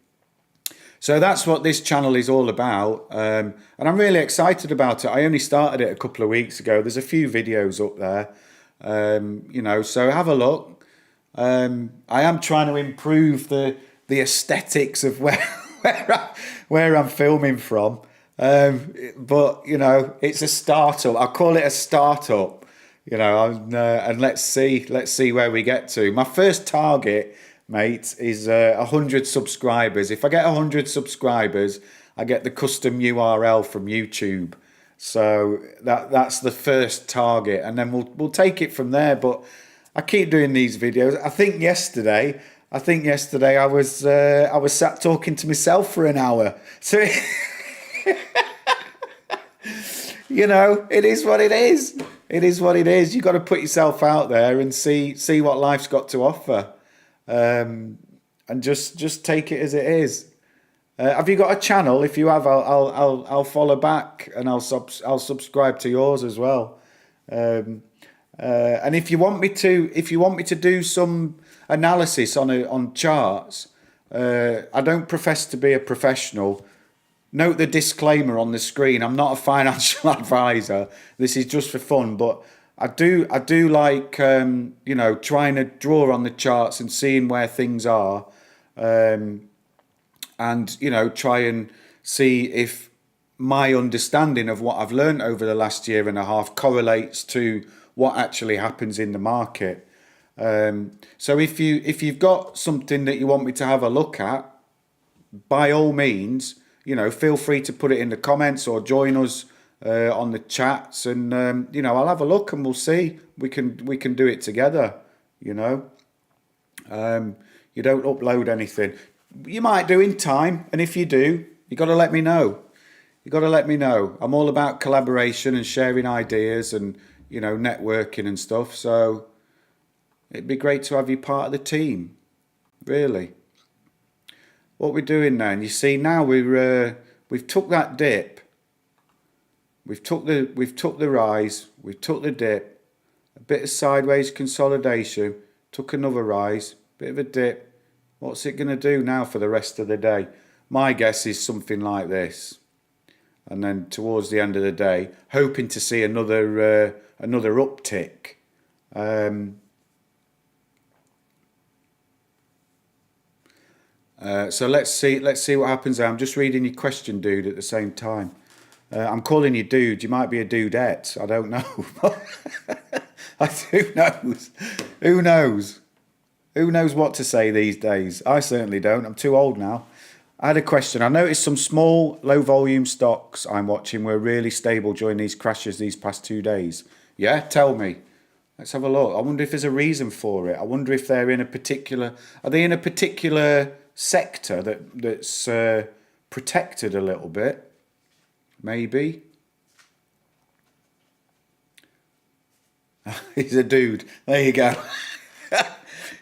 So that's what this channel is all about, and I'm really excited about it. I only started it a couple of weeks ago. There's a few videos up there, you know, so have a look. I am trying to improve the aesthetics of where I'm filming from, but you know, it's a startup. I call it a startup, you know, and let's see where we get to. My first target, mate, is 100 subscribers. If I get 100 subscribers, I get the custom URL from YouTube. So that's the first target, and then we'll take it from there. But I keep doing these videos. I think yesterday I was sat talking to myself for an hour. So you know, it is what it is. It is what it is. You got to put yourself out there and see what life's got to offer. And just take it as it is. Have you got a channel? If you have, I'll follow back, and I'll subscribe to yours as well. And if you want me to do some analysis on charts, I don't profess to be a professional. Note the disclaimer on the screen. I'm not a financial advisor. This is just for fun, but I do like, you know, trying to draw on the charts and seeing where things are, and, you know, try and see if my understanding of what I've learned over the last year and a half correlates to what actually happens in the market. So if you've got something that you want me to have a look at, by all means, you know, feel free to put it in the comments or join us on the chats, and you know, I'll have a look and we'll see. We can do it together. You know, you don't upload anything. You might do in time, and if you do, you got to let me know. You got to let me know. I'm all about collaboration and sharing ideas and, you know, networking and stuff. So it'd be great to have you part of the team. Really. What we're doing now, and you see now we've took that dip. We've took the rise, we've took the dip, a bit of sideways consolidation, took another rise, bit of a dip. What's it going to do now for the rest of the day? My guess is something like this. And then towards the end of the day, hoping to see another uptick. So let's see what happens there. I'm just reading your question, dude, at the same time. I'm calling you dude. You might be a dudette. I don't know. Who knows? Who knows? Who knows what to say these days? I certainly don't. I'm too old now. I had a question. I noticed some small, low volume stocks I'm watching were really stable during these crashes these past 2 days. Yeah, tell me. Let's have a look. I wonder if there's a reason for it. I wonder if they're in a particular. Are they in a particular sector that's protected a little bit? Maybe. He's a dude. There you go.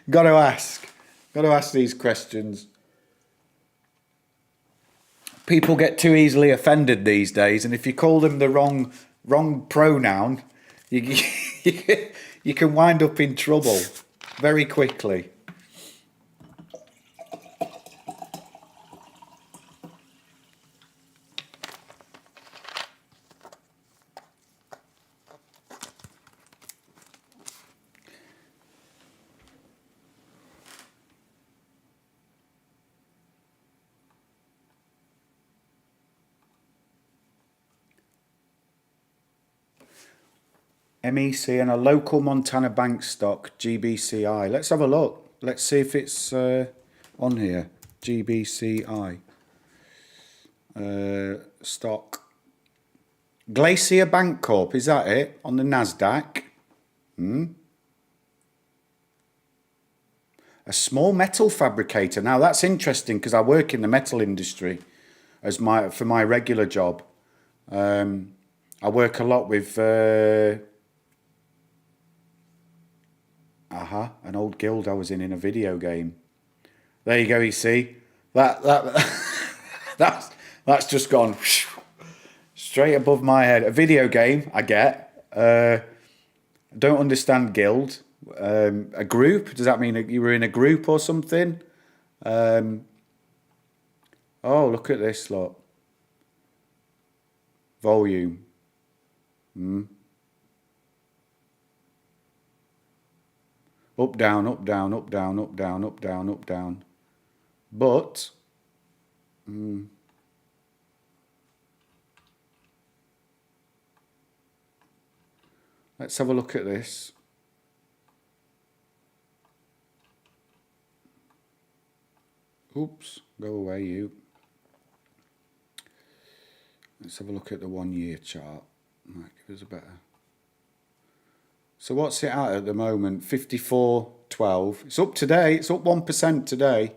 Got to ask. Got to ask these questions. People get too easily offended these days, and if you call them the wrong pronoun, you you can wind up in trouble very quickly. MEC and a local Montana bank stock, GBCI. Let's have a look. Let's see if it's on here. GBCI. Stock. Glacier Bank Corp, is that it? On the NASDAQ. A small metal fabricator. Now that's interesting because I work in the metal industry for my regular job. I work a lot with an old guild I was in a video game. There you go. You see that's just gone straight above my head. A video game, I get. Don't understand guild. A group. Does that mean you were in a group or something? Oh, look at this lot. Volume. Up, down, up, down, up, down, up, down, up, down, up, down. But let's have a look at this. Oops, go away you. Let's have a look at the 1 year chart. Might give us a better. So what's it at the moment? 54.12. It's up today. It's up 1% today.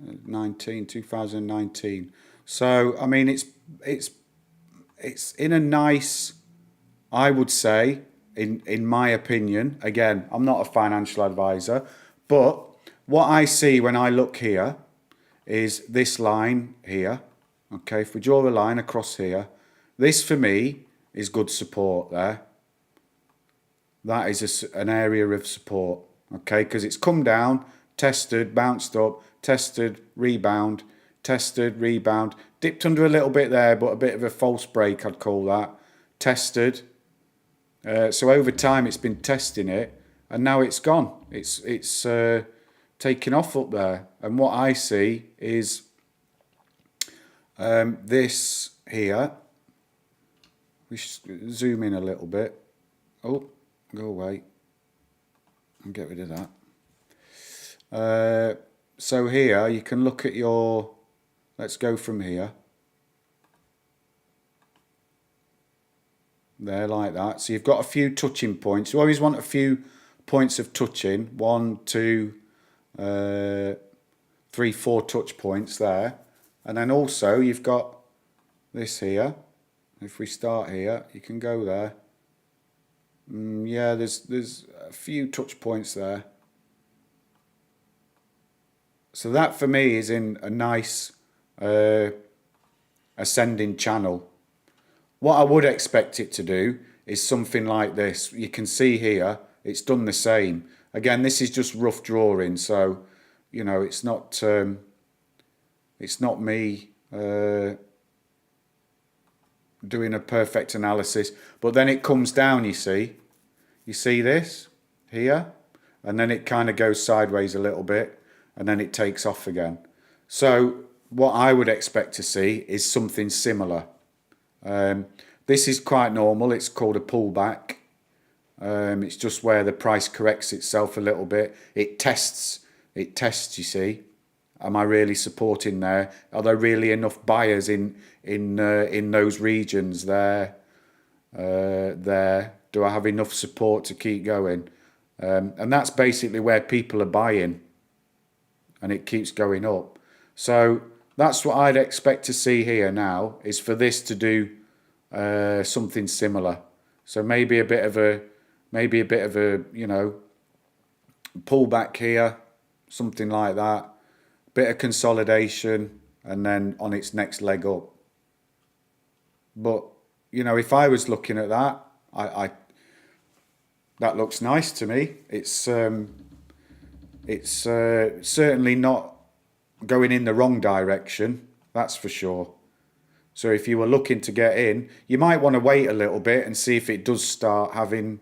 '19, 2019. So I mean, it's in a nice, I would say, in my opinion. Again, I'm not a financial advisor, but what I see when I look here is this line here. Okay, if we draw a line across here, this for me is good support there. That is an area of support, okay, because it's come down, tested, bounced up, tested, rebound, dipped under a little bit there, but a bit of a false break, I'd call that. Tested. So over time, it's been testing it, and now it's gone. It's taken off up there, and what I see is this here. We zoom in a little bit. Oh, go away and get rid of that. So here you can look at your, let's go from here. There, like that. So you've got a few touching points. You always want a few points of touching. 1, 2, 3, 4 touch points there. And then also you've got this here. If we start here, you can go there. Yeah, there's a few touch points there. So that for me is in a nice ascending channel. What I would expect it to do is something like this. You can see here, it's done the same. Again, this is just rough drawing, so you know it's not me doing a perfect analysis. But then it comes down. You see this here, and then it kind of goes sideways a little bit, and then it takes off again. So what I would expect to see is something similar. This is quite normal. It's called a pullback. It's just where the price corrects itself a little bit. It tests, you see. Am I really supporting there? Are there really enough buyers in those regions there? Do I have enough support to keep going? And that's basically where people are buying, and it keeps going up. So that's what I'd expect to see here now, is for this to do something similar. So maybe a bit of a pullback here, something like that. Bit of consolidation, and then on its next leg up. But if I was looking at that, I that looks nice to me. It's certainly not going in the wrong direction, that's for sure. So if you were looking to get in, you might want to wait a little bit and see if it does start having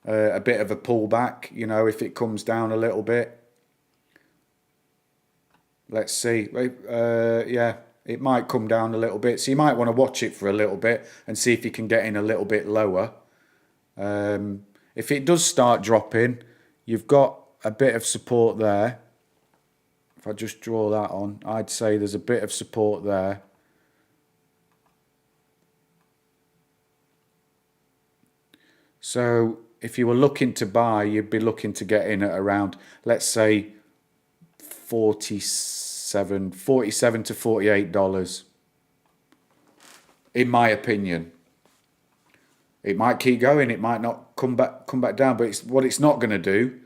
a bit of a pullback, if it comes down a little bit. Let's see. Yeah, it might come down a little bit. So you might want to watch it for a little bit and see if you can get in a little bit lower. If it does start dropping, you've got a bit of support there. If I just draw that on, I'd say there's a bit of support there. So if you were looking to buy, you'd be looking to get in at around, let's say, $47 to $48, in my opinion. It might keep going, it might not come back down, but what it's not going to do,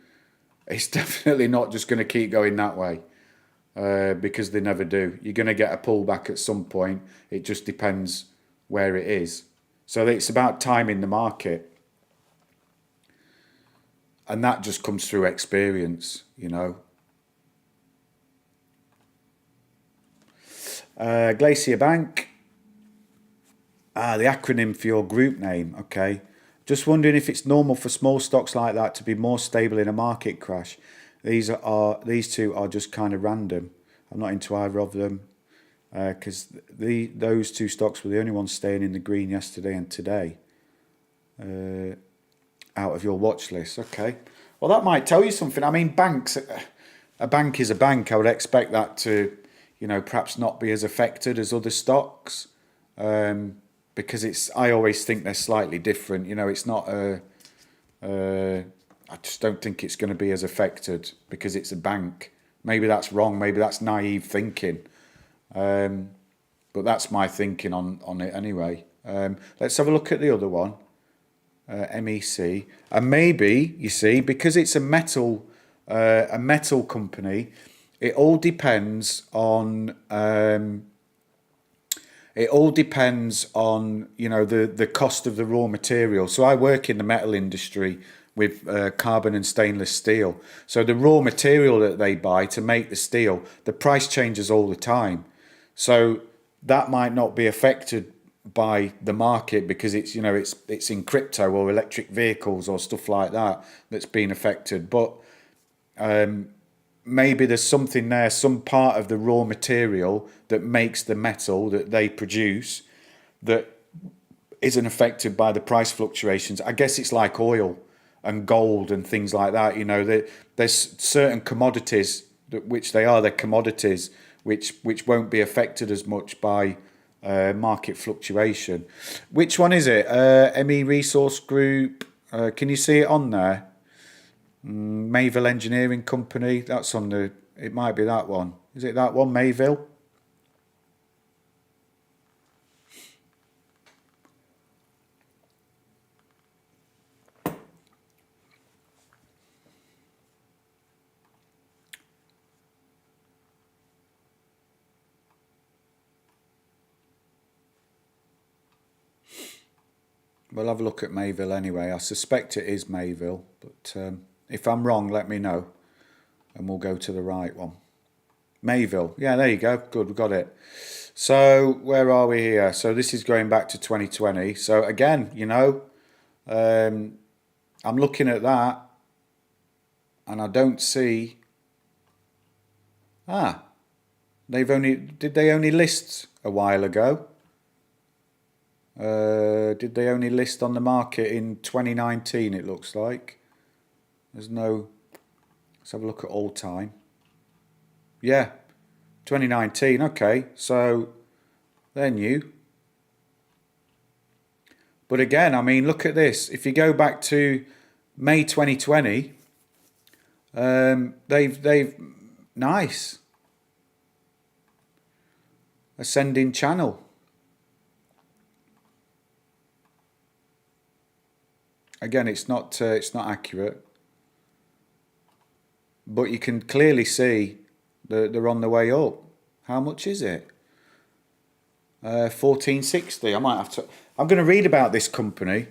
it's definitely not just going to keep going that way, because they never do. You're going to get a pullback at some point. It just depends where it is. So it's about timing the market. And that just comes through experience, Glacier Bank. The acronym for your group name, okay. Just wondering if it's normal for small stocks like that to be more stable in a market crash. These two are just kind of random. I'm not into either of them, because those two stocks were the only ones staying in the green yesterday and today. Out of your watch list, okay. Well, that might tell you something. I mean, banks. A bank is a bank. I would expect that to, perhaps not be as affected as other stocks. Because I always think they're slightly different. It's not I just don't think it's going to be as affected because it's a bank. Maybe that's wrong. Maybe that's naive thinking. But that's my thinking on it anyway. Let's have a look at the other one, MEC. And maybe, you see, because it's a metal company, it all depends on... It all depends on, the cost of the raw material. So I work in the metal industry with carbon and stainless steel. So the raw material that they buy to make the steel, the price changes all the time. So that might not be affected by the market because it's in crypto or electric vehicles or stuff like that that's been affected. But maybe there's something there, some part of the raw material that makes the metal that they produce that isn't affected by the price fluctuations. I guess it's like oil and gold and things like that. There's certain commodities they're commodities which won't be affected as much by market fluctuation. Which one is it? ME Resource Group. Can you see it on there? Mayville Engineering Company. That's on the... It might be that one. Is it that one, Mayville? We'll have a look at Mayville anyway. I suspect it is Mayville, but if I'm wrong, let me know, and we'll go to the right one. Mayville. Yeah, there you go. Good, we got it. So where are we here? So this is going back to 2020. So again, I'm looking at that, and I don't see... Did they only list a while ago? Did they only list on the market in 2019, it looks like? There's no... Let's have a look at all time. Yeah, 2019, okay, so they're new. But again, I mean, look at this. If you go back to May 2020, they've nice. Ascending channel. Again, it's not accurate, but you can clearly see that they're on the way up. How much is it? 1460. I might have to. I'm going to read about this company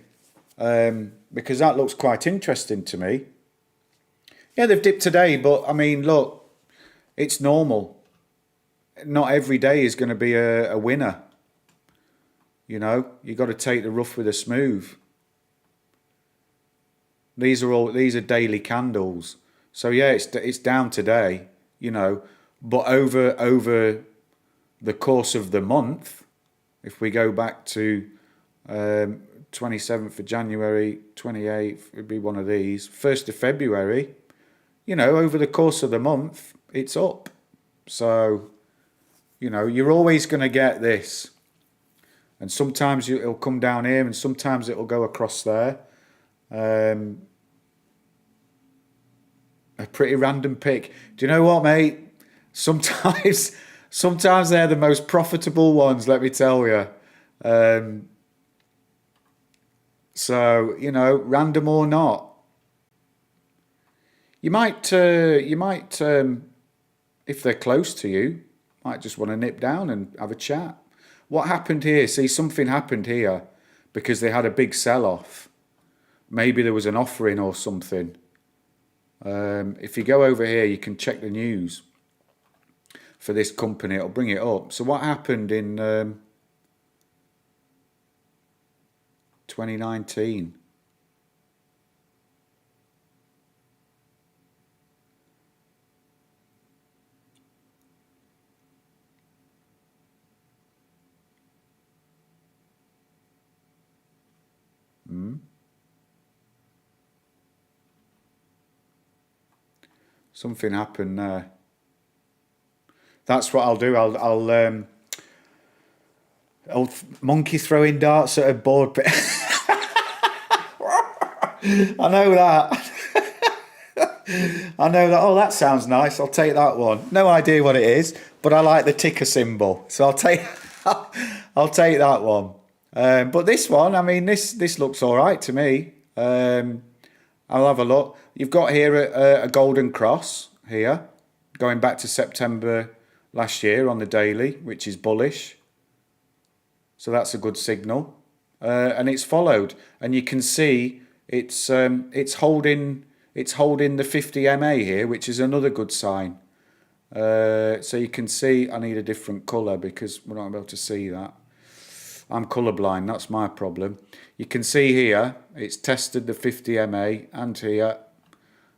because that looks quite interesting to me. Yeah, they've dipped today, but I mean, look, it's normal. Not every day is going to be a winner. You know, you got to take the rough with the smooth. These are daily candles. So yeah, it's down today, you know, but over the course of the month, if we go back to 27th of January, 28th, it'd be one of these, 1st of February, you know, over the course of the month, it's up. So, you know, you're always going to get this. And sometimes it'll come down here and sometimes it'll go across there. A pretty random pick. Do you know what, mate? Sometimes they're the most profitable ones, let me tell you. So, you know, random or not. You might, if they're close to you, might just want to nip down and have a chat. What happened here? See, something happened here because they had a big sell-off. Maybe there was an offering or something. If you go over here, you can check the news for this company. It'll bring it up. So what happened in 2019? Something happened there. That's what I'll do. I'll monkey throwing darts at a board. I know that. I know that. Oh, that sounds nice. I'll take that one. No idea what it is, but I like the ticker symbol, so I'll take that one. But this one, I mean, this looks all right to me. I'll have a look. You've got here a golden cross here, going back to September last year on the daily, which is bullish. So that's a good signal, and it's followed, and you can see it's holding the 50 MA here, which is another good sign. So you can see, I need a different colour because we're not able to see that. I'm colourblind, that's my problem. You can see here, it's tested the 50 MA and here,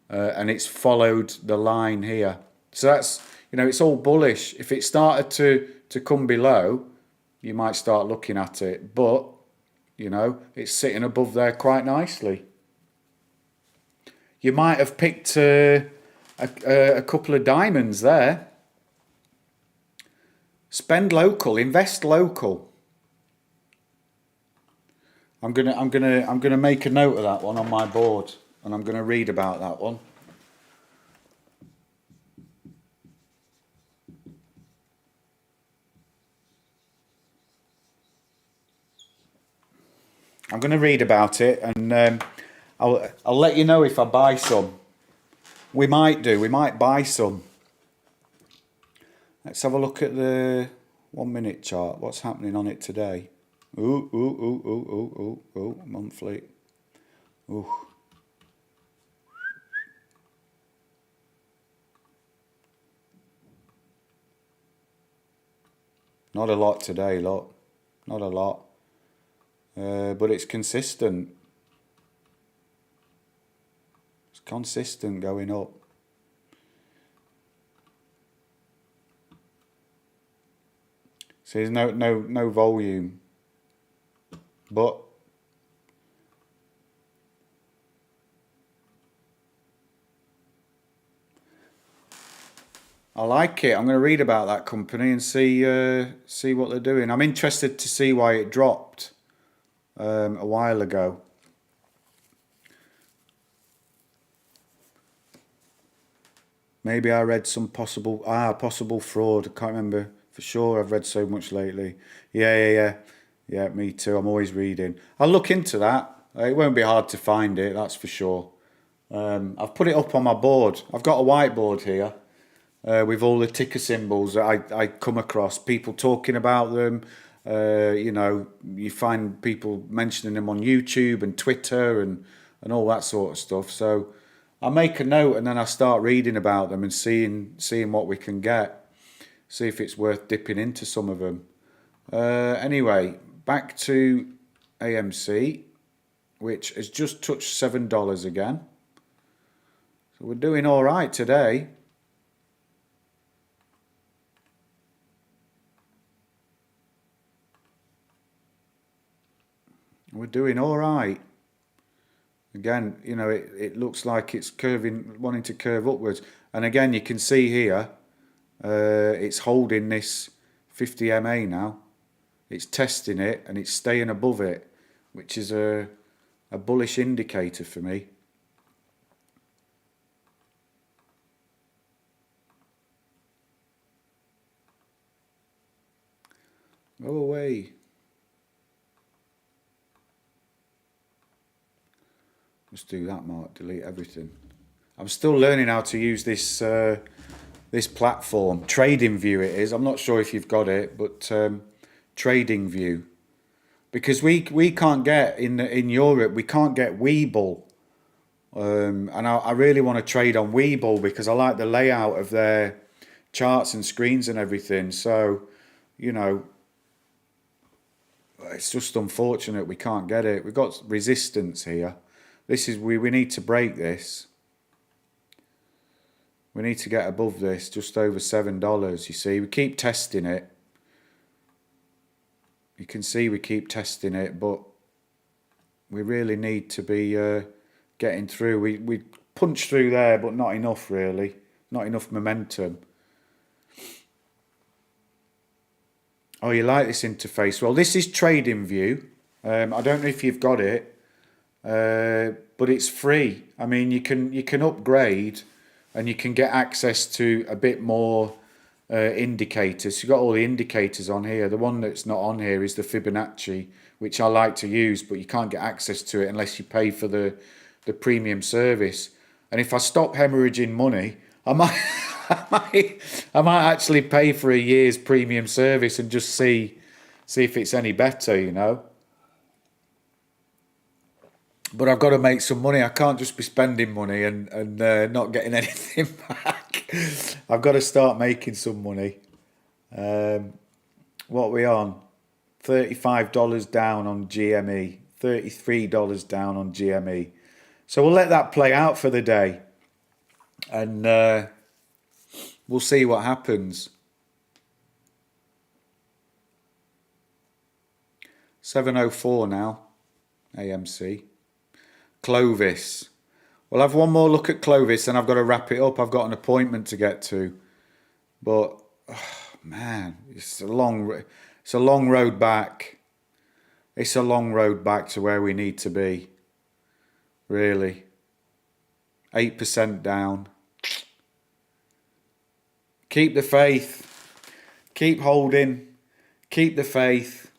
and it's followed the line here. So that's, you know, it's all bullish. If it started to come below, you might start looking at it, but, you know, it's sitting above there quite nicely. You might have picked a couple of diamonds there. Spend local, invest local. I'm gonna make a note of that one on my board, and I'm gonna read about that one. I'm gonna read about it, and I'll let you know if I buy some. We might do. We might buy some. Let's have a look at the 1 minute chart. What's happening on it today? Ooh, monthly. Ooh. Not a lot today, look. Not a lot. But it's consistent. It's consistent going up. So there's no volume. But I like it. I'm going to read about that company and see what they're doing. I'm interested to see why it dropped a while ago. Maybe I read some possible fraud. I can't remember for sure. I've read so much lately. Yeah, me too. I'm always reading. I'll look into that. It won't be hard to find it, that's for sure. I've put it up on my board. I've got a whiteboard here with all the ticker symbols that I come across. People talking about them. You know, you find people mentioning them on YouTube and Twitter and all that sort of stuff. So I make a note and then I start reading about them and seeing what we can get. See if it's worth dipping into some of them. Anyway, back to AMC, which has just touched $7 again. So we're doing all right today. We're doing all right. Again, you know, it looks like it's wanting to curve upwards. And again, you can see here, it's holding this 50 MA now. It's testing it and it's staying above it, which is a bullish indicator for me. Go away. Just do that, Mark. Delete everything. I'm still learning how to use this this platform. Trading View it is. I'm not sure if you've got it, but Trading View, because we can't get in Europe. We can't get Webull, and I really want to trade on Webull because I like the layout of their charts and screens and everything. So, you know, it's just unfortunate we can't get it. We've got resistance here. This is we need to break this. We need to get above this, just over $7. You see, we keep testing it. You can see we keep testing it, but we really need to be getting through. We punched through there, but not enough really. Not enough momentum. Oh, you like this interface? Well, this is Trading View. I don't know if you've got it, but it's free. I mean, you can upgrade, and you can get access to a bit more indicators. You've got all the indicators on here. The one that's not on here is the Fibonacci, which I like to use, but you can't get access to it unless you pay for the premium service. And if I stop hemorrhaging money, I might I might actually pay for a year's premium service and just see if it's any better, you know. But I've got to make some money. I can't just be spending money and not getting anything back. I've got to start making some money. What are we on? $35 down on GME. $33 down on GME. So we'll let that play out for the day. And we'll see what happens. 7:04 now. AMC. CLVS. We'll have one more look at CLVS and I've got to wrap it up. I've got an appointment to get to. But, man, it's a long road back. It's a long road back to where we need to be. Really. 8% down. Keep the faith. Keep holding. Keep the faith.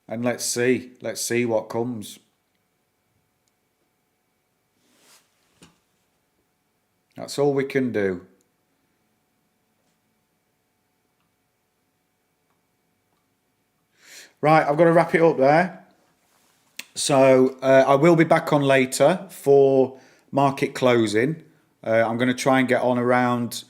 And let's see what comes. That's all we can do. Right, I've got to wrap it up there. So I will be back on later for market closing. I'm going to try and get on around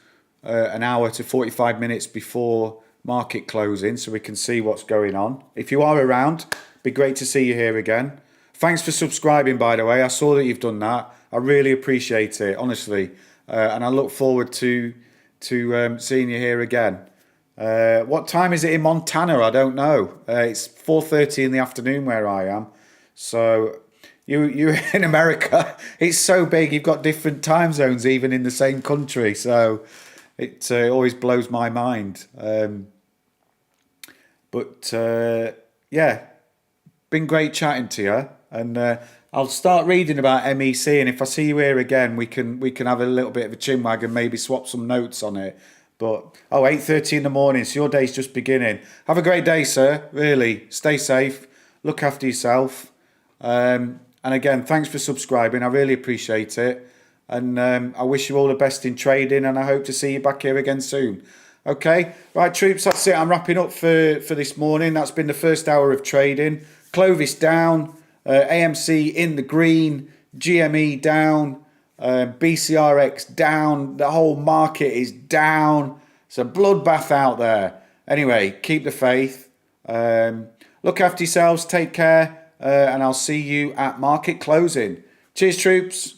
an hour to 45 minutes before market closing so we can see what's going on. If you are around, it'd be great to see you here again. Thanks for subscribing, by the way. I saw that you've done that. I really appreciate it, honestly. And I look forward to seeing you here again. What time is it in Montana? I don't know. It's 4:30 in the afternoon where I am. So you in America, it's so big. You've got different time zones even in the same country. So it always blows my mind. But yeah, been great chatting to you, and I'll start reading about MEC. And if I see you here again, we can have a little bit of a chinwag and maybe swap some notes on it. But 8:30 in the morning, so your day's just beginning. Have a great day, sir. Really, stay safe, look after yourself, and again, thanks for subscribing. I really appreciate it, and I wish you all the best in trading. And I hope to see you back here again soon. Okay, right, troops. That's it. I'm wrapping up for this morning. That's been the first hour of trading. CLVS down, AMC in the green, GME down. BCRX down, the whole market is down. It's a bloodbath out there. Anyway, keep the faith. Look after yourselves, take care, and I'll see you at market closing. Cheers, troops.